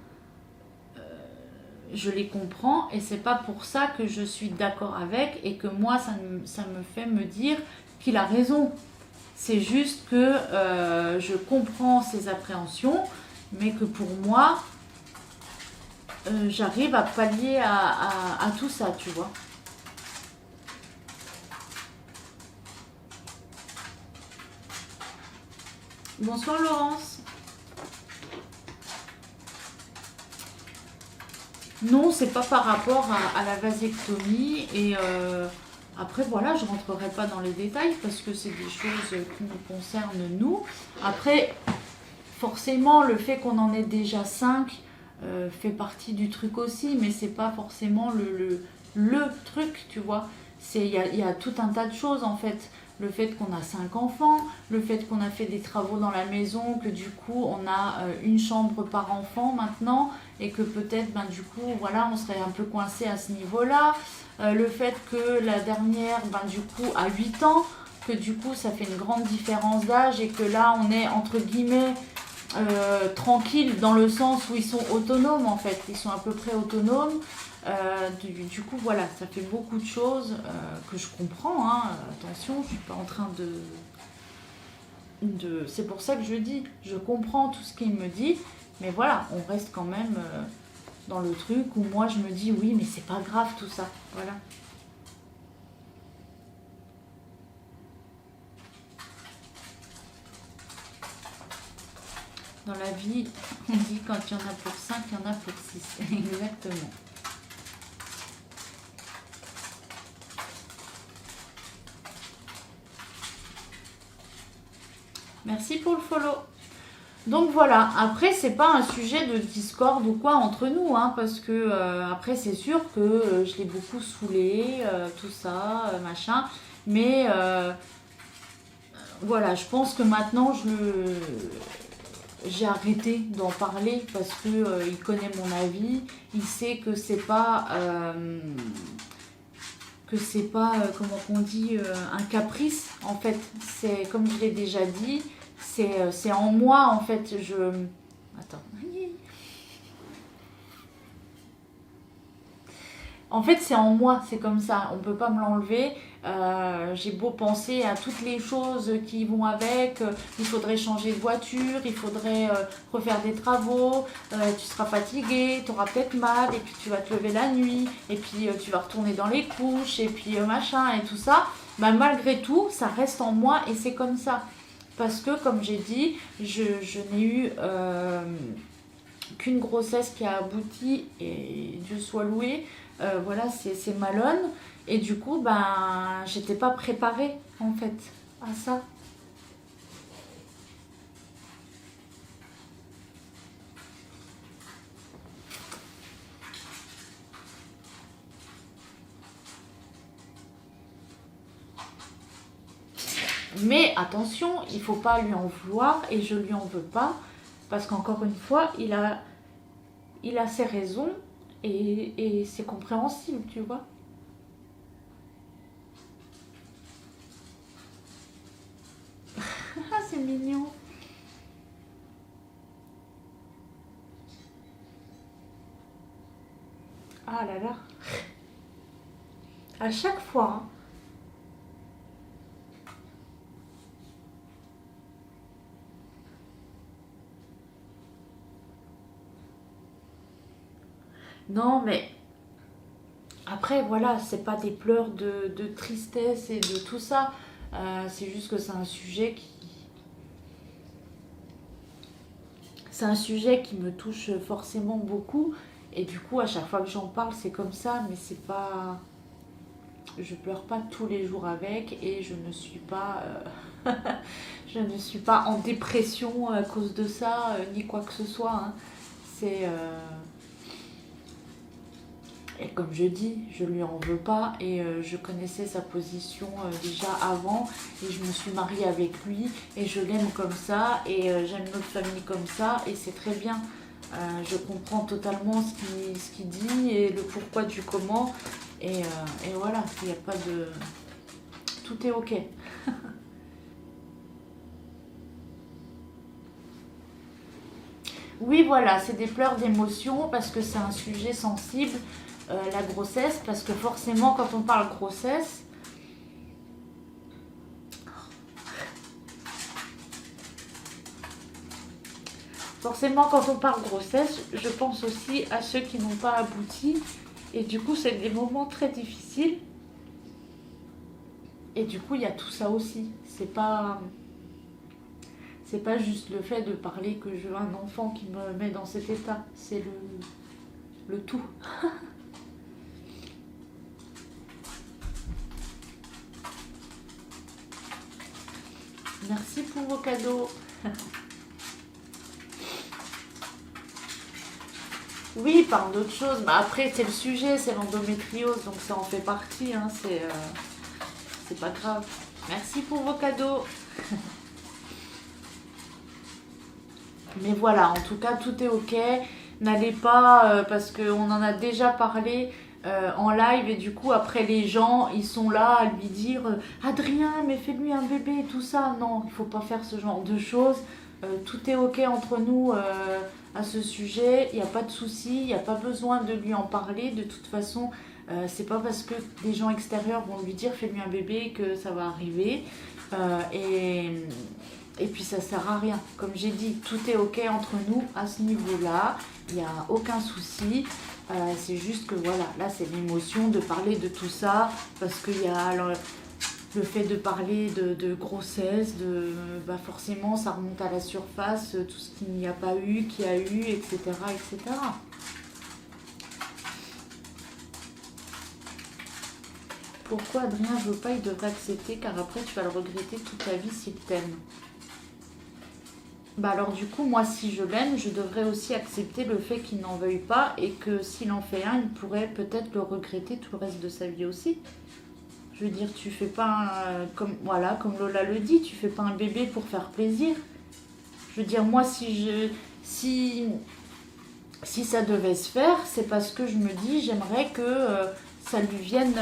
Je les comprends et c'est pas pour ça que je suis d'accord avec et que moi ça me fait me dire qu'il a raison. C'est juste que je comprends ses appréhensions, mais que pour moi j'arrive à pallier à tout ça, tu vois. Bonsoir Laurence. Non, c'est pas par rapport à la vasectomie et après voilà, je rentrerai pas dans les détails parce que c'est des choses qui nous concernent nous. Après, forcément, le fait qu'on en ait déjà 5 fait partie du truc aussi, mais c'est pas forcément le truc, tu vois. Il y a tout un tas de choses en fait. Le fait qu'on a 5 enfants, le fait qu'on a fait des travaux dans la maison, que du coup on a une chambre par enfant maintenant et que peut-être ben, du coup voilà on serait un peu coincé à ce niveau-là. Le fait que la dernière ben, du coup a 8 ans, que du coup ça fait une grande différence d'âge et que là on est entre guillemets tranquille dans le sens où ils sont autonomes en fait, ils sont à peu près autonomes. Du coup, voilà, ça fait beaucoup de choses que je comprends. Hein. Attention, je suis pas en train de... C'est pour ça que je dis, je comprends tout ce qu'il me dit, mais voilà, on reste quand même dans le truc où moi je me dis oui, mais c'est pas grave tout ça. Voilà. Dans la vie, on dit quand il y en a pour 5, il y en a pour 6. Exactement. Merci pour le follow. Donc voilà, après c'est pas un sujet de discorde ou quoi entre nous, hein, parce que après c'est sûr que je l'ai beaucoup saoulé, tout ça, machin, mais voilà, je pense que maintenant j'ai arrêté d'en parler parce que il connaît mon avis, il sait que c'est pas comment on dit, un caprice en fait, c'est comme je l'ai déjà dit. c'est en moi en fait. Attends. En fait, c'est en moi, c'est comme ça, on peut pas me l'enlever. J'ai beau penser à toutes les choses qui vont avec, il faudrait changer de voiture, il faudrait refaire des travaux, tu seras fatigué, tu auras peut-être mal, et puis tu vas te lever la nuit, et puis tu vas retourner dans les couches, et puis machin, et tout ça. Bah, malgré tout, ça reste en moi, et c'est comme ça. Parce que, comme j'ai dit, je n'ai eu qu'une grossesse qui a abouti, et Dieu soit loué. Voilà, c'est Malone. Et du coup, ben, j'étais pas préparée, en fait, à ça. Mais attention, il faut pas lui en vouloir, et je lui en veux pas, parce qu'encore une fois, il a ses raisons, et c'est compréhensible, tu vois. Ah, c'est mignon. Ah là là. À chaque fois, hein. Non, mais après, voilà, c'est pas des pleurs de tristesse et de tout ça. C'est juste que c'est un sujet qui... C'est un sujet qui me touche forcément beaucoup. Et du coup, à chaque fois que j'en parle, c'est comme ça. Mais c'est pas... Je pleure pas tous les jours avec. Et je ne suis pas... je ne suis pas en dépression à cause de ça, ni quoi que ce soit. Hein. C'est... Et comme je dis, je lui en veux pas et je connaissais sa position déjà avant et je me suis mariée avec lui et je l'aime comme ça et j'aime notre famille comme ça et c'est très bien. Je comprends totalement ce qu'il dit et le pourquoi du comment et voilà, il n'y a pas de... Tout est ok. Oui, voilà, c'est des pleurs d'émotion parce que c'est un sujet sensible. La grossesse, parce que forcément quand on parle grossesse, je pense aussi à ceux qui n'ont pas abouti et du coup c'est des moments très difficiles et du coup il y a tout ça aussi, c'est pas juste le fait de parler que je veux un enfant qui me met dans cet état, c'est le tout. Merci pour vos cadeaux. Oui, parle d'autre chose. Bah après, c'est le sujet, c'est l'endométriose, donc ça en fait partie. Hein, c'est pas grave. Merci pour vos cadeaux. Mais voilà, en tout cas, tout est ok. N'allez pas, parce qu'on en a déjà parlé en live, et du coup, après, les gens, ils sont là à lui dire Adrien, mais fais-lui un bébé et tout ça. Non, il faut pas faire ce genre de choses. Tout est ok entre nous à ce sujet. Il n'y a pas de souci, il n'y a pas besoin de lui en parler. De toute façon, c'est pas parce que des gens extérieurs vont lui dire fais-lui un bébé que ça va arriver. Et puis ça sert à rien. Comme j'ai dit, tout est ok entre nous à ce niveau-là. Il n'y a aucun souci. C'est juste que voilà, là c'est l'émotion de parler de tout ça. Parce qu'il y a le fait de parler de grossesse, bah forcément ça remonte à la surface, tout ce qu'il n'y a pas eu, qu'il y a eu, etc. etc. Pourquoi Adrien ne veut pas, il devrait accepter car après tu vas le regretter toute ta vie s'il t'aime. Bah alors du coup, moi si je l'aime, je devrais aussi accepter le fait qu'il n'en veuille pas et que s'il en fait un, il pourrait peut-être le regretter tout le reste de sa vie aussi. Je veux dire, tu fais pas comme Lola le dit, tu fais pas un bébé pour faire plaisir. Je veux dire, moi si ça devait se faire, c'est parce que je me dis, j'aimerais que ça lui vienne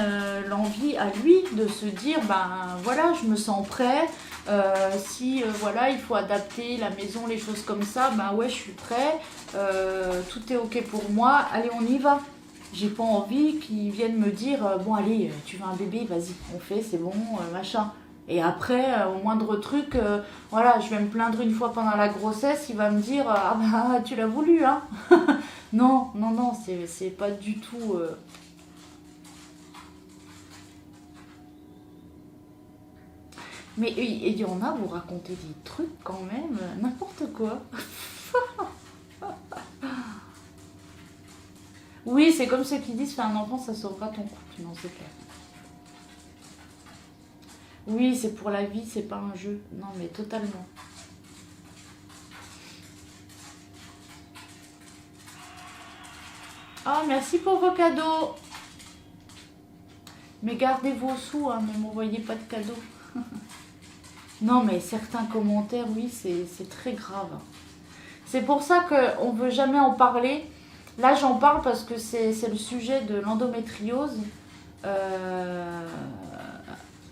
l'envie à lui de se dire, ben voilà, je me sens prêt, Si voilà, il faut adapter la maison, les choses comme ça, bah ouais, je suis prêt. Tout est ok pour moi. Allez, on y va. J'ai pas envie qu'ils viennent me dire bon allez, tu veux un bébé, vas-y, on fait, c'est bon, machin. Et après, au moindre truc, voilà, je vais me plaindre une fois pendant la grossesse, il va me dire ah bah tu l'as voulu, hein. Non, non, non, c'est pas du tout. Mais il y en a, vous racontez des trucs quand même, n'importe quoi. Oui, c'est comme ceux qui disent faire un enfant, ça sauvera ton couple. Non, c'est clair. Oui, c'est pour la vie, c'est pas un jeu. Non, mais totalement. Ah, merci pour vos cadeaux. Mais gardez vos sous, hein, ne m'envoyez pas de cadeaux. Non, mais certains commentaires, oui, c'est très grave. C'est pour ça qu'on ne veut jamais en parler. Là, j'en parle parce que c'est le sujet de l'endométriose.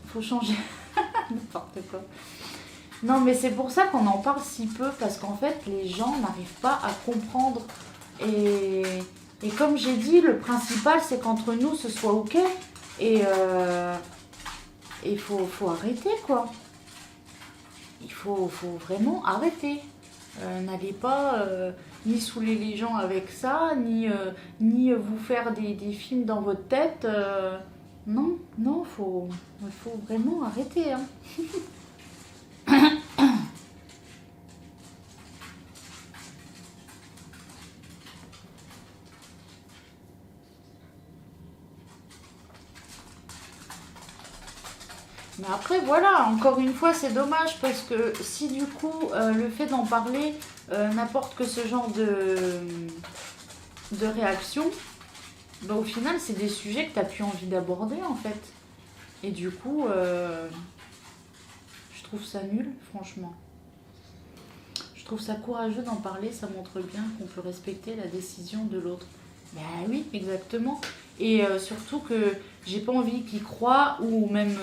Faut changer. N'importe quoi. Non, mais c'est pour ça qu'on en parle si peu, parce qu'en fait, les gens n'arrivent pas à comprendre. Et comme j'ai dit, le principal, c'est qu'entre nous, ce soit ok. Et il faut arrêter, quoi. Il faut vraiment arrêter. N'allez pas ni saouler les gens avec ça, ni vous faire des films dans votre tête. Non, non, il faut vraiment arrêter. Hein. Mais après, voilà, encore une fois, c'est dommage parce que si du coup, le fait d'en parler n'apporte que ce genre de réaction, bah, au final, c'est des sujets que tu n'as plus envie d'aborder en fait. Et du coup, je trouve ça nul, franchement. Je trouve ça courageux d'en parler, ça montre bien qu'on peut respecter la décision de l'autre. Ben oui, exactement. Et surtout que j'ai pas envie qu'il croie, ou même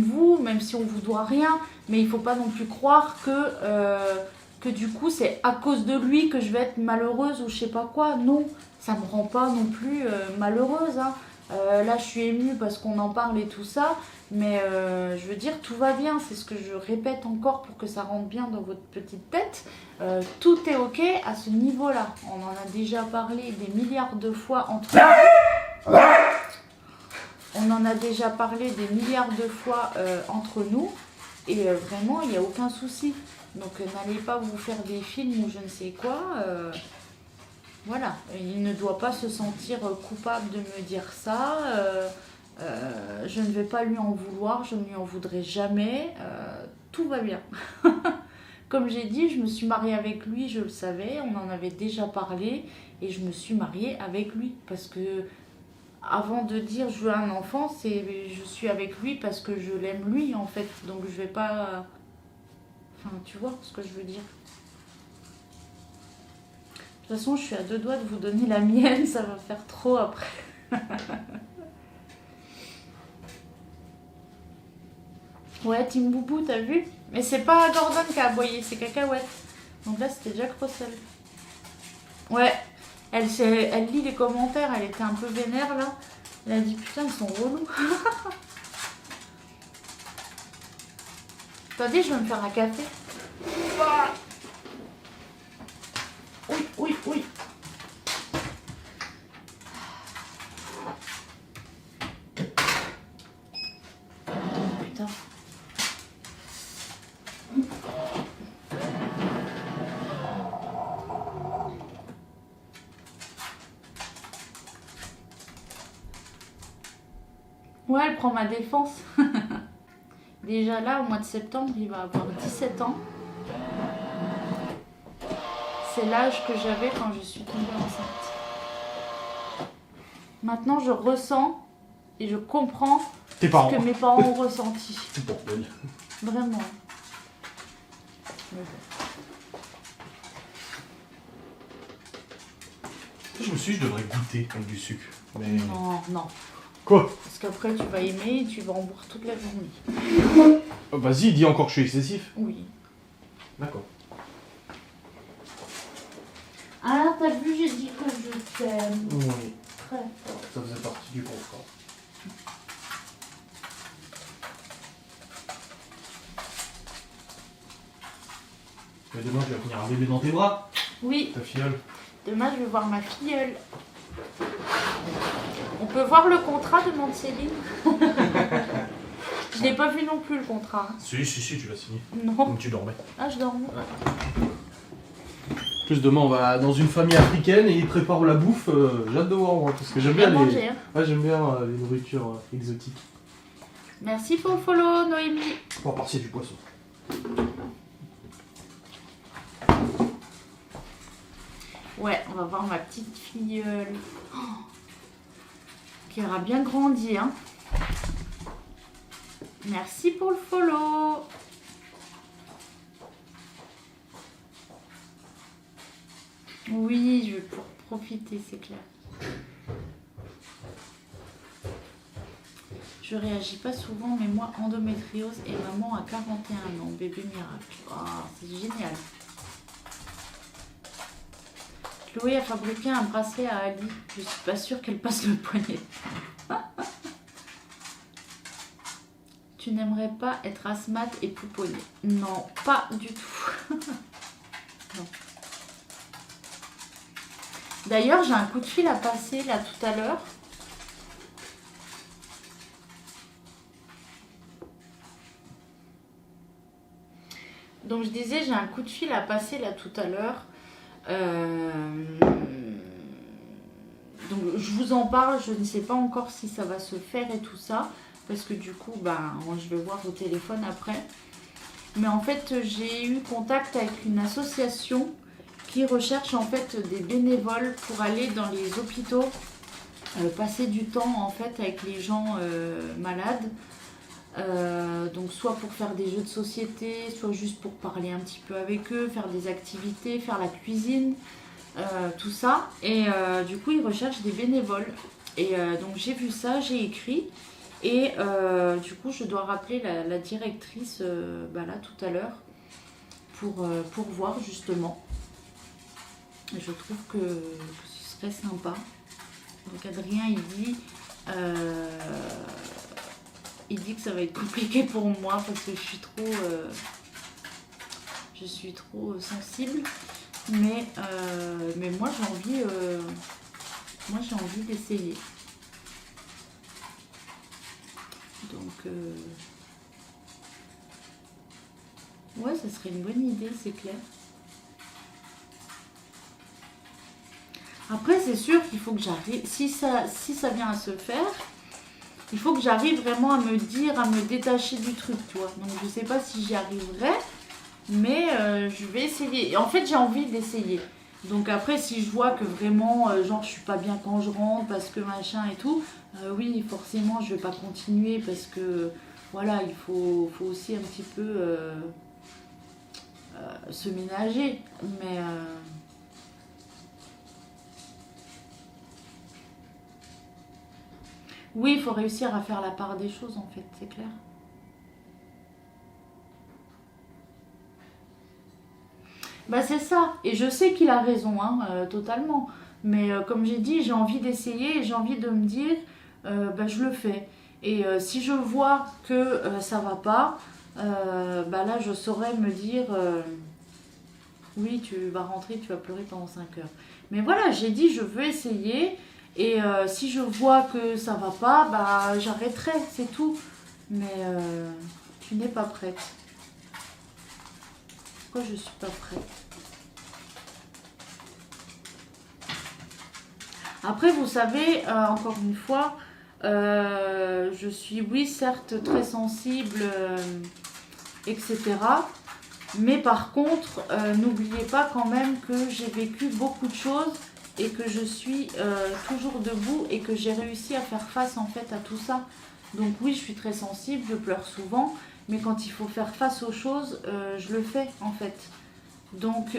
vous, même si on vous doit rien, mais il faut pas non plus croire que du coup c'est à cause de lui que je vais être malheureuse ou je sais pas quoi. Non, ça me rend pas non plus malheureuse. Hein. Là je suis émue parce qu'on en parle et tout ça, mais je veux dire tout va bien, c'est ce que je répète encore pour que ça rentre bien dans votre petite tête. Tout est ok à ce niveau-là. On en a déjà parlé des milliards de fois entre nous. On en a déjà parlé des milliards de fois entre nous et vraiment il n'y a aucun souci. Donc n'allez pas vous faire des films ou je ne sais quoi. Voilà, il ne doit pas se sentir coupable de me dire ça. Je ne vais pas lui en vouloir, je ne lui en voudrai jamais. Tout va bien. Comme j'ai dit, je me suis mariée avec lui, je le savais, on en avait déjà parlé et je me suis mariée avec lui parce que avant de dire je veux un enfant, c'est je suis avec lui parce que je l'aime lui en fait. Donc je vais pas... Enfin, tu vois ce que je veux dire. De toute façon, je suis à 2 doigts de vous donner la mienne, ça va faire trop après. Ouais, Team Boubou, t'as vu? Mais c'est pas Gordon qui a aboyé, c'est Cacahuète. Donc là, c'était Jack Russell. Ouais, elle lit les commentaires, elle était un peu vénère là. Elle a dit putain, ils sont relous. Attendez, je vais me faire un café. Oui, oui, oui. Putain. Ouais, elle prend ma défense. Déjà là, au mois de septembre, il va avoir 17 ans. C'est l'âge que j'avais quand je suis tombée enceinte. Maintenant, je ressens et je comprends ce que mes parents ont ressenti. C'est pour elle. Vraiment. Je me suis dit, je devrais goûter avec du sucre. Mais... Non, non. Quoi? Parce qu'après, tu vas aimer et tu vas en boire toute la journée. Oh, vas-y, dis encore que je suis excessif. Oui. D'accord. Alors, t'as vu, j'ai dit que je t'aime. Oui, Très fort. ça faisait partie du contrat. Mais demain, tu vas finir un bébé dans tes bras. Oui, Ta filleule. demain, je vais voir ma filleule. On peut voir le contrat, demande Céline. Je l'ai pas vu non plus, le contrat. Si, tu l'as signé. Non. Donc tu dormais. Ah, je dormais. En plus, demain, on va dans une famille africaine et ils préparent la bouffe. J'ai hâte de voir, moi, parce que j'aime bien manger, hein. Ouais, j'aime bien les nourritures exotiques. Merci pour le follow, Noémie. Bon, à part s'il y a du poisson. Ouais, on va voir ma petite filleule. Oh, qui aura bien grandi, hein. Merci pour le follow. Oui, je vais pour profiter, c'est clair. Je réagis pas souvent, mais moi, endométriose et maman à 41 ans, bébé miracle. Oh, c'est génial. Chloé a fabriqué un bracelet à Ali. Je suis pas sûre qu'elle passe le poignet. Tu n'aimerais pas être asthmate et pouponner? Non, pas du tout. Non. D'ailleurs, j'ai un coup de fil à passer là tout à l'heure. Donc je disais, j'ai un coup de fil à passer là tout à l'heure. Donc je vous en parle, je ne sais pas encore si ça va se faire et tout ça. Parce que du coup, je vais voir au téléphone après. Mais en fait, j'ai eu contact avec une association qui recherche en fait des bénévoles pour aller dans les hôpitaux, passer du temps en fait avec les gens malades. Donc soit pour faire des jeux de société, soit juste pour parler un petit peu avec eux, faire des activités, faire la cuisine, tout ça. Et du coup, ils recherchent des bénévoles. Et donc j'ai vu ça, j'ai écrit. Et du coup, je dois rappeler la directrice là tout à l'heure pour voir justement. Je trouve que ce serait sympa. Donc Adrien, il dit que ça va être compliqué pour moi parce que je suis trop sensible. Mais moi, j'ai envie d'essayer. Donc, ouais, ça serait une bonne idée, c'est clair. Après, c'est sûr qu'il faut que j'arrive, si ça vient à se faire, il faut que j'arrive vraiment à me détacher du truc, tu vois. Donc, je sais pas si j'y arriverai, mais je vais essayer. Et en fait, j'ai envie d'essayer. Donc après, si je vois que vraiment, je suis pas bien quand je rentre, parce que machin et tout, oui, forcément, je vais pas continuer, parce que, voilà, il faut aussi un petit peu se ménager. Mais... oui, il faut réussir à faire la part des choses, en fait, c'est clair. C'est ça. Et je sais qu'il a raison, totalement. Mais comme j'ai dit, j'ai envie d'essayer et j'ai envie de me dire, je le fais. Et si je vois que ça va pas, là, je saurais me dire, oui, tu vas rentrer, tu vas pleurer pendant 5 heures. Mais voilà, j'ai dit, je veux essayer. Et si je vois que ça va pas, j'arrêterai, c'est tout. Mais tu n'es pas prête. Pourquoi je suis pas prête? Après, vous savez, encore une fois, je suis, oui, certes, très sensible, etc. Mais par contre, n'oubliez pas quand même que j'ai vécu beaucoup de choses et que je suis toujours debout et que j'ai réussi à faire face en fait à tout ça. Donc oui, je suis très sensible, je pleure souvent, mais quand il faut faire face aux choses, je le fais en fait. Donc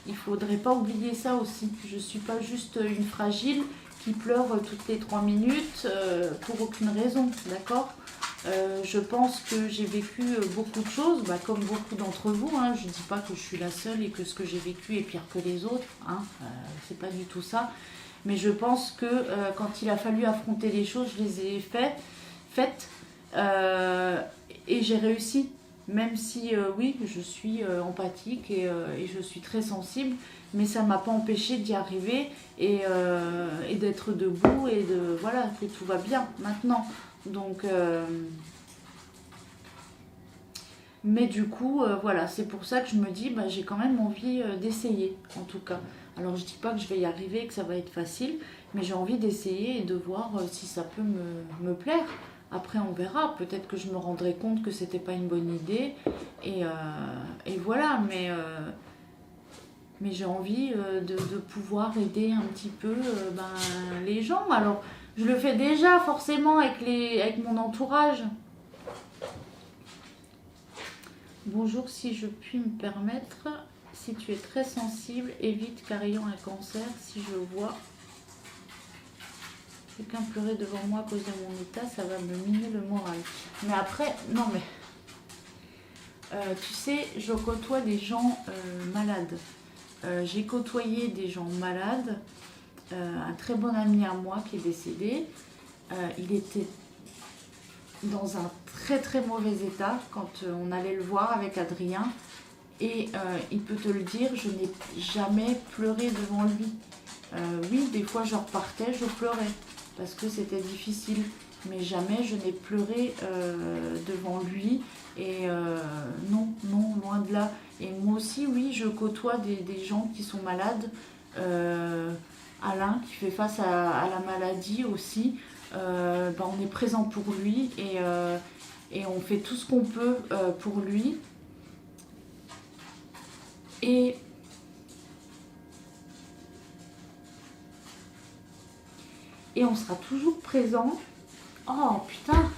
il faudrait pas oublier ça aussi. Je suis pas juste une fragile qui pleure toutes les 3 minutes pour aucune raison, d'accord ? Je pense que j'ai vécu beaucoup de choses, comme beaucoup d'entre vous. Hein. Je ne dis pas que je suis la seule et que ce que j'ai vécu est pire que les autres. Hein. C'est pas du tout ça. Mais je pense que quand il a fallu affronter les choses, je les ai faites et j'ai réussi. Même si, oui, je suis empathique et je suis très sensible, mais ça ne m'a pas empêché d'y arriver et d'être debout et voilà, que tout va bien maintenant. Donc, mais du coup, voilà, c'est pour ça que je me dis, j'ai quand même envie d'essayer, en tout cas. Alors, je dis pas que je vais y arriver, que ça va être facile, mais j'ai envie d'essayer et de voir si ça peut me plaire. Après, on verra. Peut-être que je me rendrai compte que c'était pas une bonne idée. Et voilà, mais j'ai envie de pouvoir aider un petit peu les gens. Alors, je le fais déjà forcément avec mon entourage. Bonjour, si je puis me permettre, si tu es très sensible, évite car ayant un cancer, si je vois quelqu'un pleurer devant moi à cause de mon état, ça va me miner le moral. Mais après, non mais, tu sais, je côtoie des gens malades. J'ai côtoyé des gens malades. Un très bon ami à moi qui est décédé, il était dans un très très mauvais état quand on allait le voir avec Adrien. Et il peut te le dire, je n'ai jamais pleuré devant lui. Oui, des fois je repartais, je pleurais parce que c'était difficile. Mais jamais je n'ai pleuré devant lui. Et non, loin de là. Et moi aussi, oui, je côtoie des gens qui sont malades. Alain qui fait face à la maladie aussi. On est présent pour lui et on fait tout ce qu'on peut pour lui. Et on sera toujours présent. Oh putain.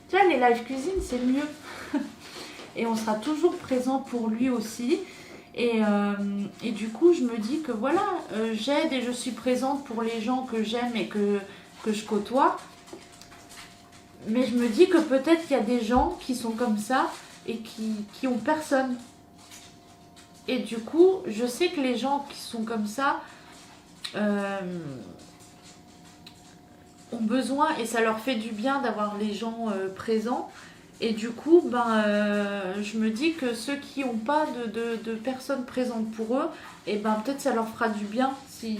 Tu vois, les live cuisine, c'est mieux. Et on sera toujours présent pour lui aussi. Et du coup, je me dis que voilà, j'aide et je suis présente pour les gens que j'aime et que je côtoie. Mais je me dis que peut-être qu'il y a des gens qui sont comme ça et qui ont personne. Et du coup, je sais que les gens qui sont comme ça ont besoin et ça leur fait du bien d'avoir les gens présents. Et du coup, je me dis que ceux qui n'ont pas de personnes présentes pour eux, peut-être ça leur fera du bien si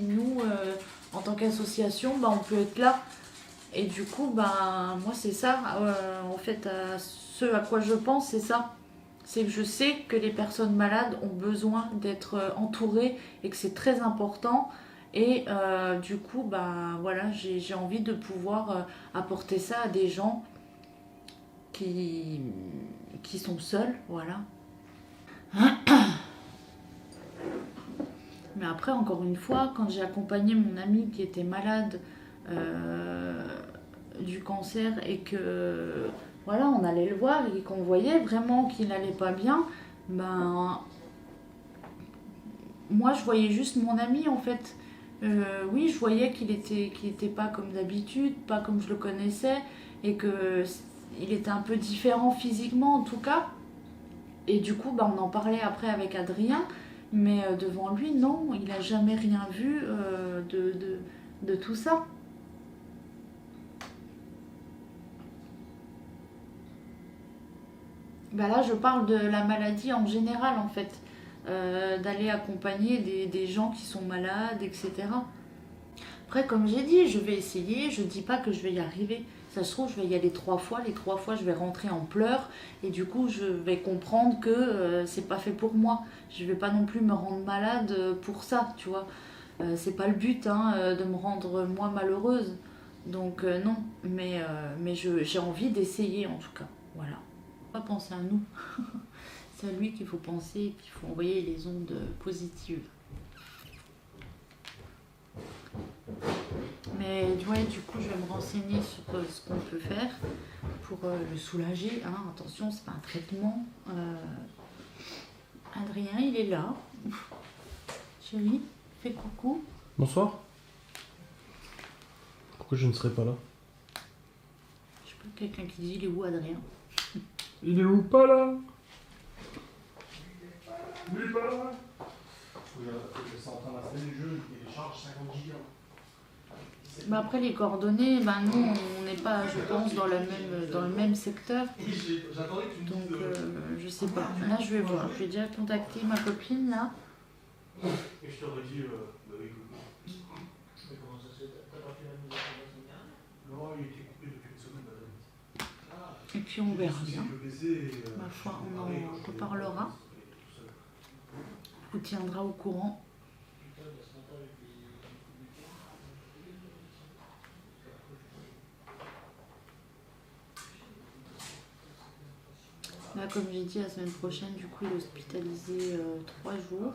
nous, en tant qu'association, on peut être là. Et du coup, moi c'est ça, en fait, ce à quoi je pense, c'est ça. C'est que je sais que les personnes malades ont besoin d'être entourées et que c'est très important. Et du coup, voilà, j'ai envie de pouvoir apporter ça à des gens qui sont seuls, voilà. Mais après, encore une fois, quand j'ai accompagné mon ami qui était malade du cancer et que voilà, on allait le voir et qu'on voyait vraiment qu'il n'allait pas bien, moi je voyais juste mon ami en fait. Oui, je voyais qu'il était pas comme d'habitude, pas comme je le connaissais et que il était un peu différent physiquement en tout cas. Et du coup, on en parlait après avec Adrien, mais devant lui, non, il n'a jamais rien vu de tout ça. Là, je parle de la maladie en général, en fait. D'aller accompagner des gens qui sont malades, etc. Après, comme j'ai dit, je vais essayer, je ne dis pas que je vais y arriver. Ça se trouve, je vais y aller 3 fois, les 3 fois, je vais rentrer en pleurs, et du coup, je vais comprendre que c'est pas fait pour moi. Je vais pas non plus me rendre malade pour ça, tu vois. C'est pas le but, de me rendre, moi, malheureuse. Donc, non, mais j'ai envie d'essayer, en tout cas. Voilà. Pas penser à nous. C'est à lui qu'il faut penser et qu'il faut envoyer les ondes positives. Mais ouais, du coup, je vais me renseigner sur ce qu'on peut faire pour le soulager. Attention, c'est pas un traitement. Adrien, il est là. Chérie, fais coucou. Bonsoir. Pourquoi je ne serais pas là? Quelqu'un qui dit il est où Adrien? Il est où pas là? Il est pas là? Je suis en train d'installer le jeu, il télécharge 50 gigas. Bah après les coordonnées, bah nous on n'est pas, je pense, dans le même secteur. J'attendais que tu me Donc dises. je sais pas. Là je vais voir. Je vais déjà contacter ma copine là. Et je te redis, bah oui, coucou. Mais comment ça se fait? T'as pas fait la mise à jour la semaine dernière? Non, il était coupé depuis une semaine, madame. Et puis on verra bien. Le PC, Ma foi, on en reparlera. On vous tiendra au courant. Putain, de ce matin avec les publics. Là comme j'ai dit, la semaine prochaine, du coup il est hospitalisé 3 jours.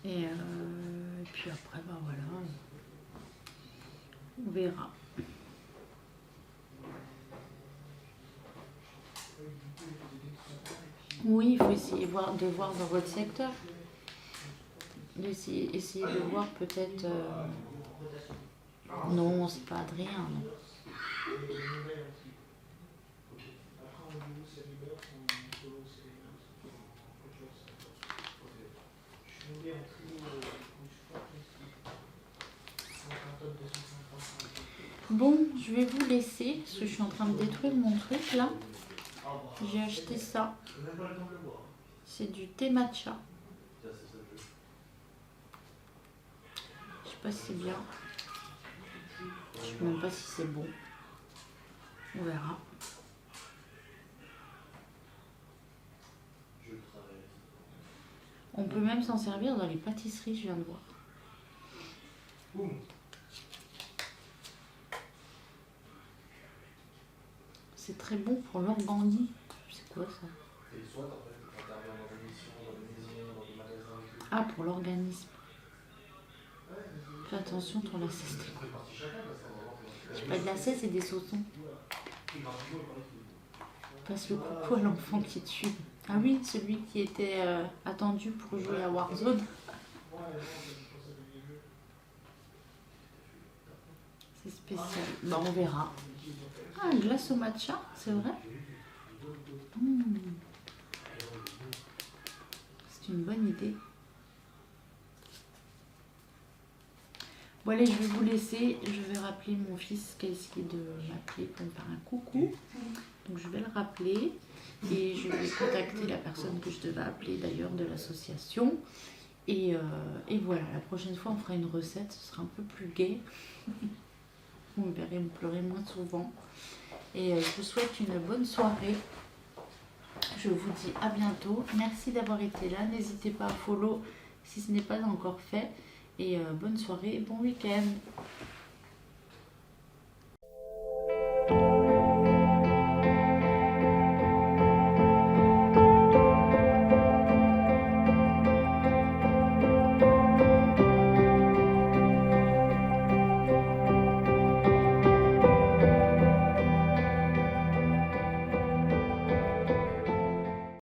Et puis après, bah voilà, on verra. Oui, il faut essayer de voir dans votre secteur. Essayer de voir peut-être... Non, c'est pas Adrien, non. Bon, je vais vous laisser, parce que je suis en train de détruire mon truc là. J'ai acheté ça. C'est du thé matcha. Je sais pas si c'est bien. Je sais même pas si c'est bon. On verra. On peut même s'en servir dans les pâtisseries, je viens de voir. C'est très bon pour l'organdie. C'est quoi ça? Ah, pour l'organisme. Fais attention, ton lacet. C'est pas de lacet, c'est des saucons. Passe le coucou à l'enfant qui tue. Ah oui, celui qui était attendu pour jouer à Warzone. C'est spécial. Bah, on verra. Ah, une glace au matcha, c'est vrai? C'est une bonne idée. Bon allez, je vais vous laisser. Je vais rappeler mon fils qui a essayé de m'appeler pour me faire un coucou. Donc je vais le rappeler. Et je vais contacter la personne que je devais appeler d'ailleurs de l'association. Et voilà, la prochaine fois on fera une recette. Ce sera un peu plus gai. Vous me verrez me pleurer moins souvent. Et je vous souhaite une bonne soirée. Je vous dis à bientôt. Merci d'avoir été là. N'hésitez pas à follow si ce n'est pas encore fait. Et bonne soirée et bon week-end.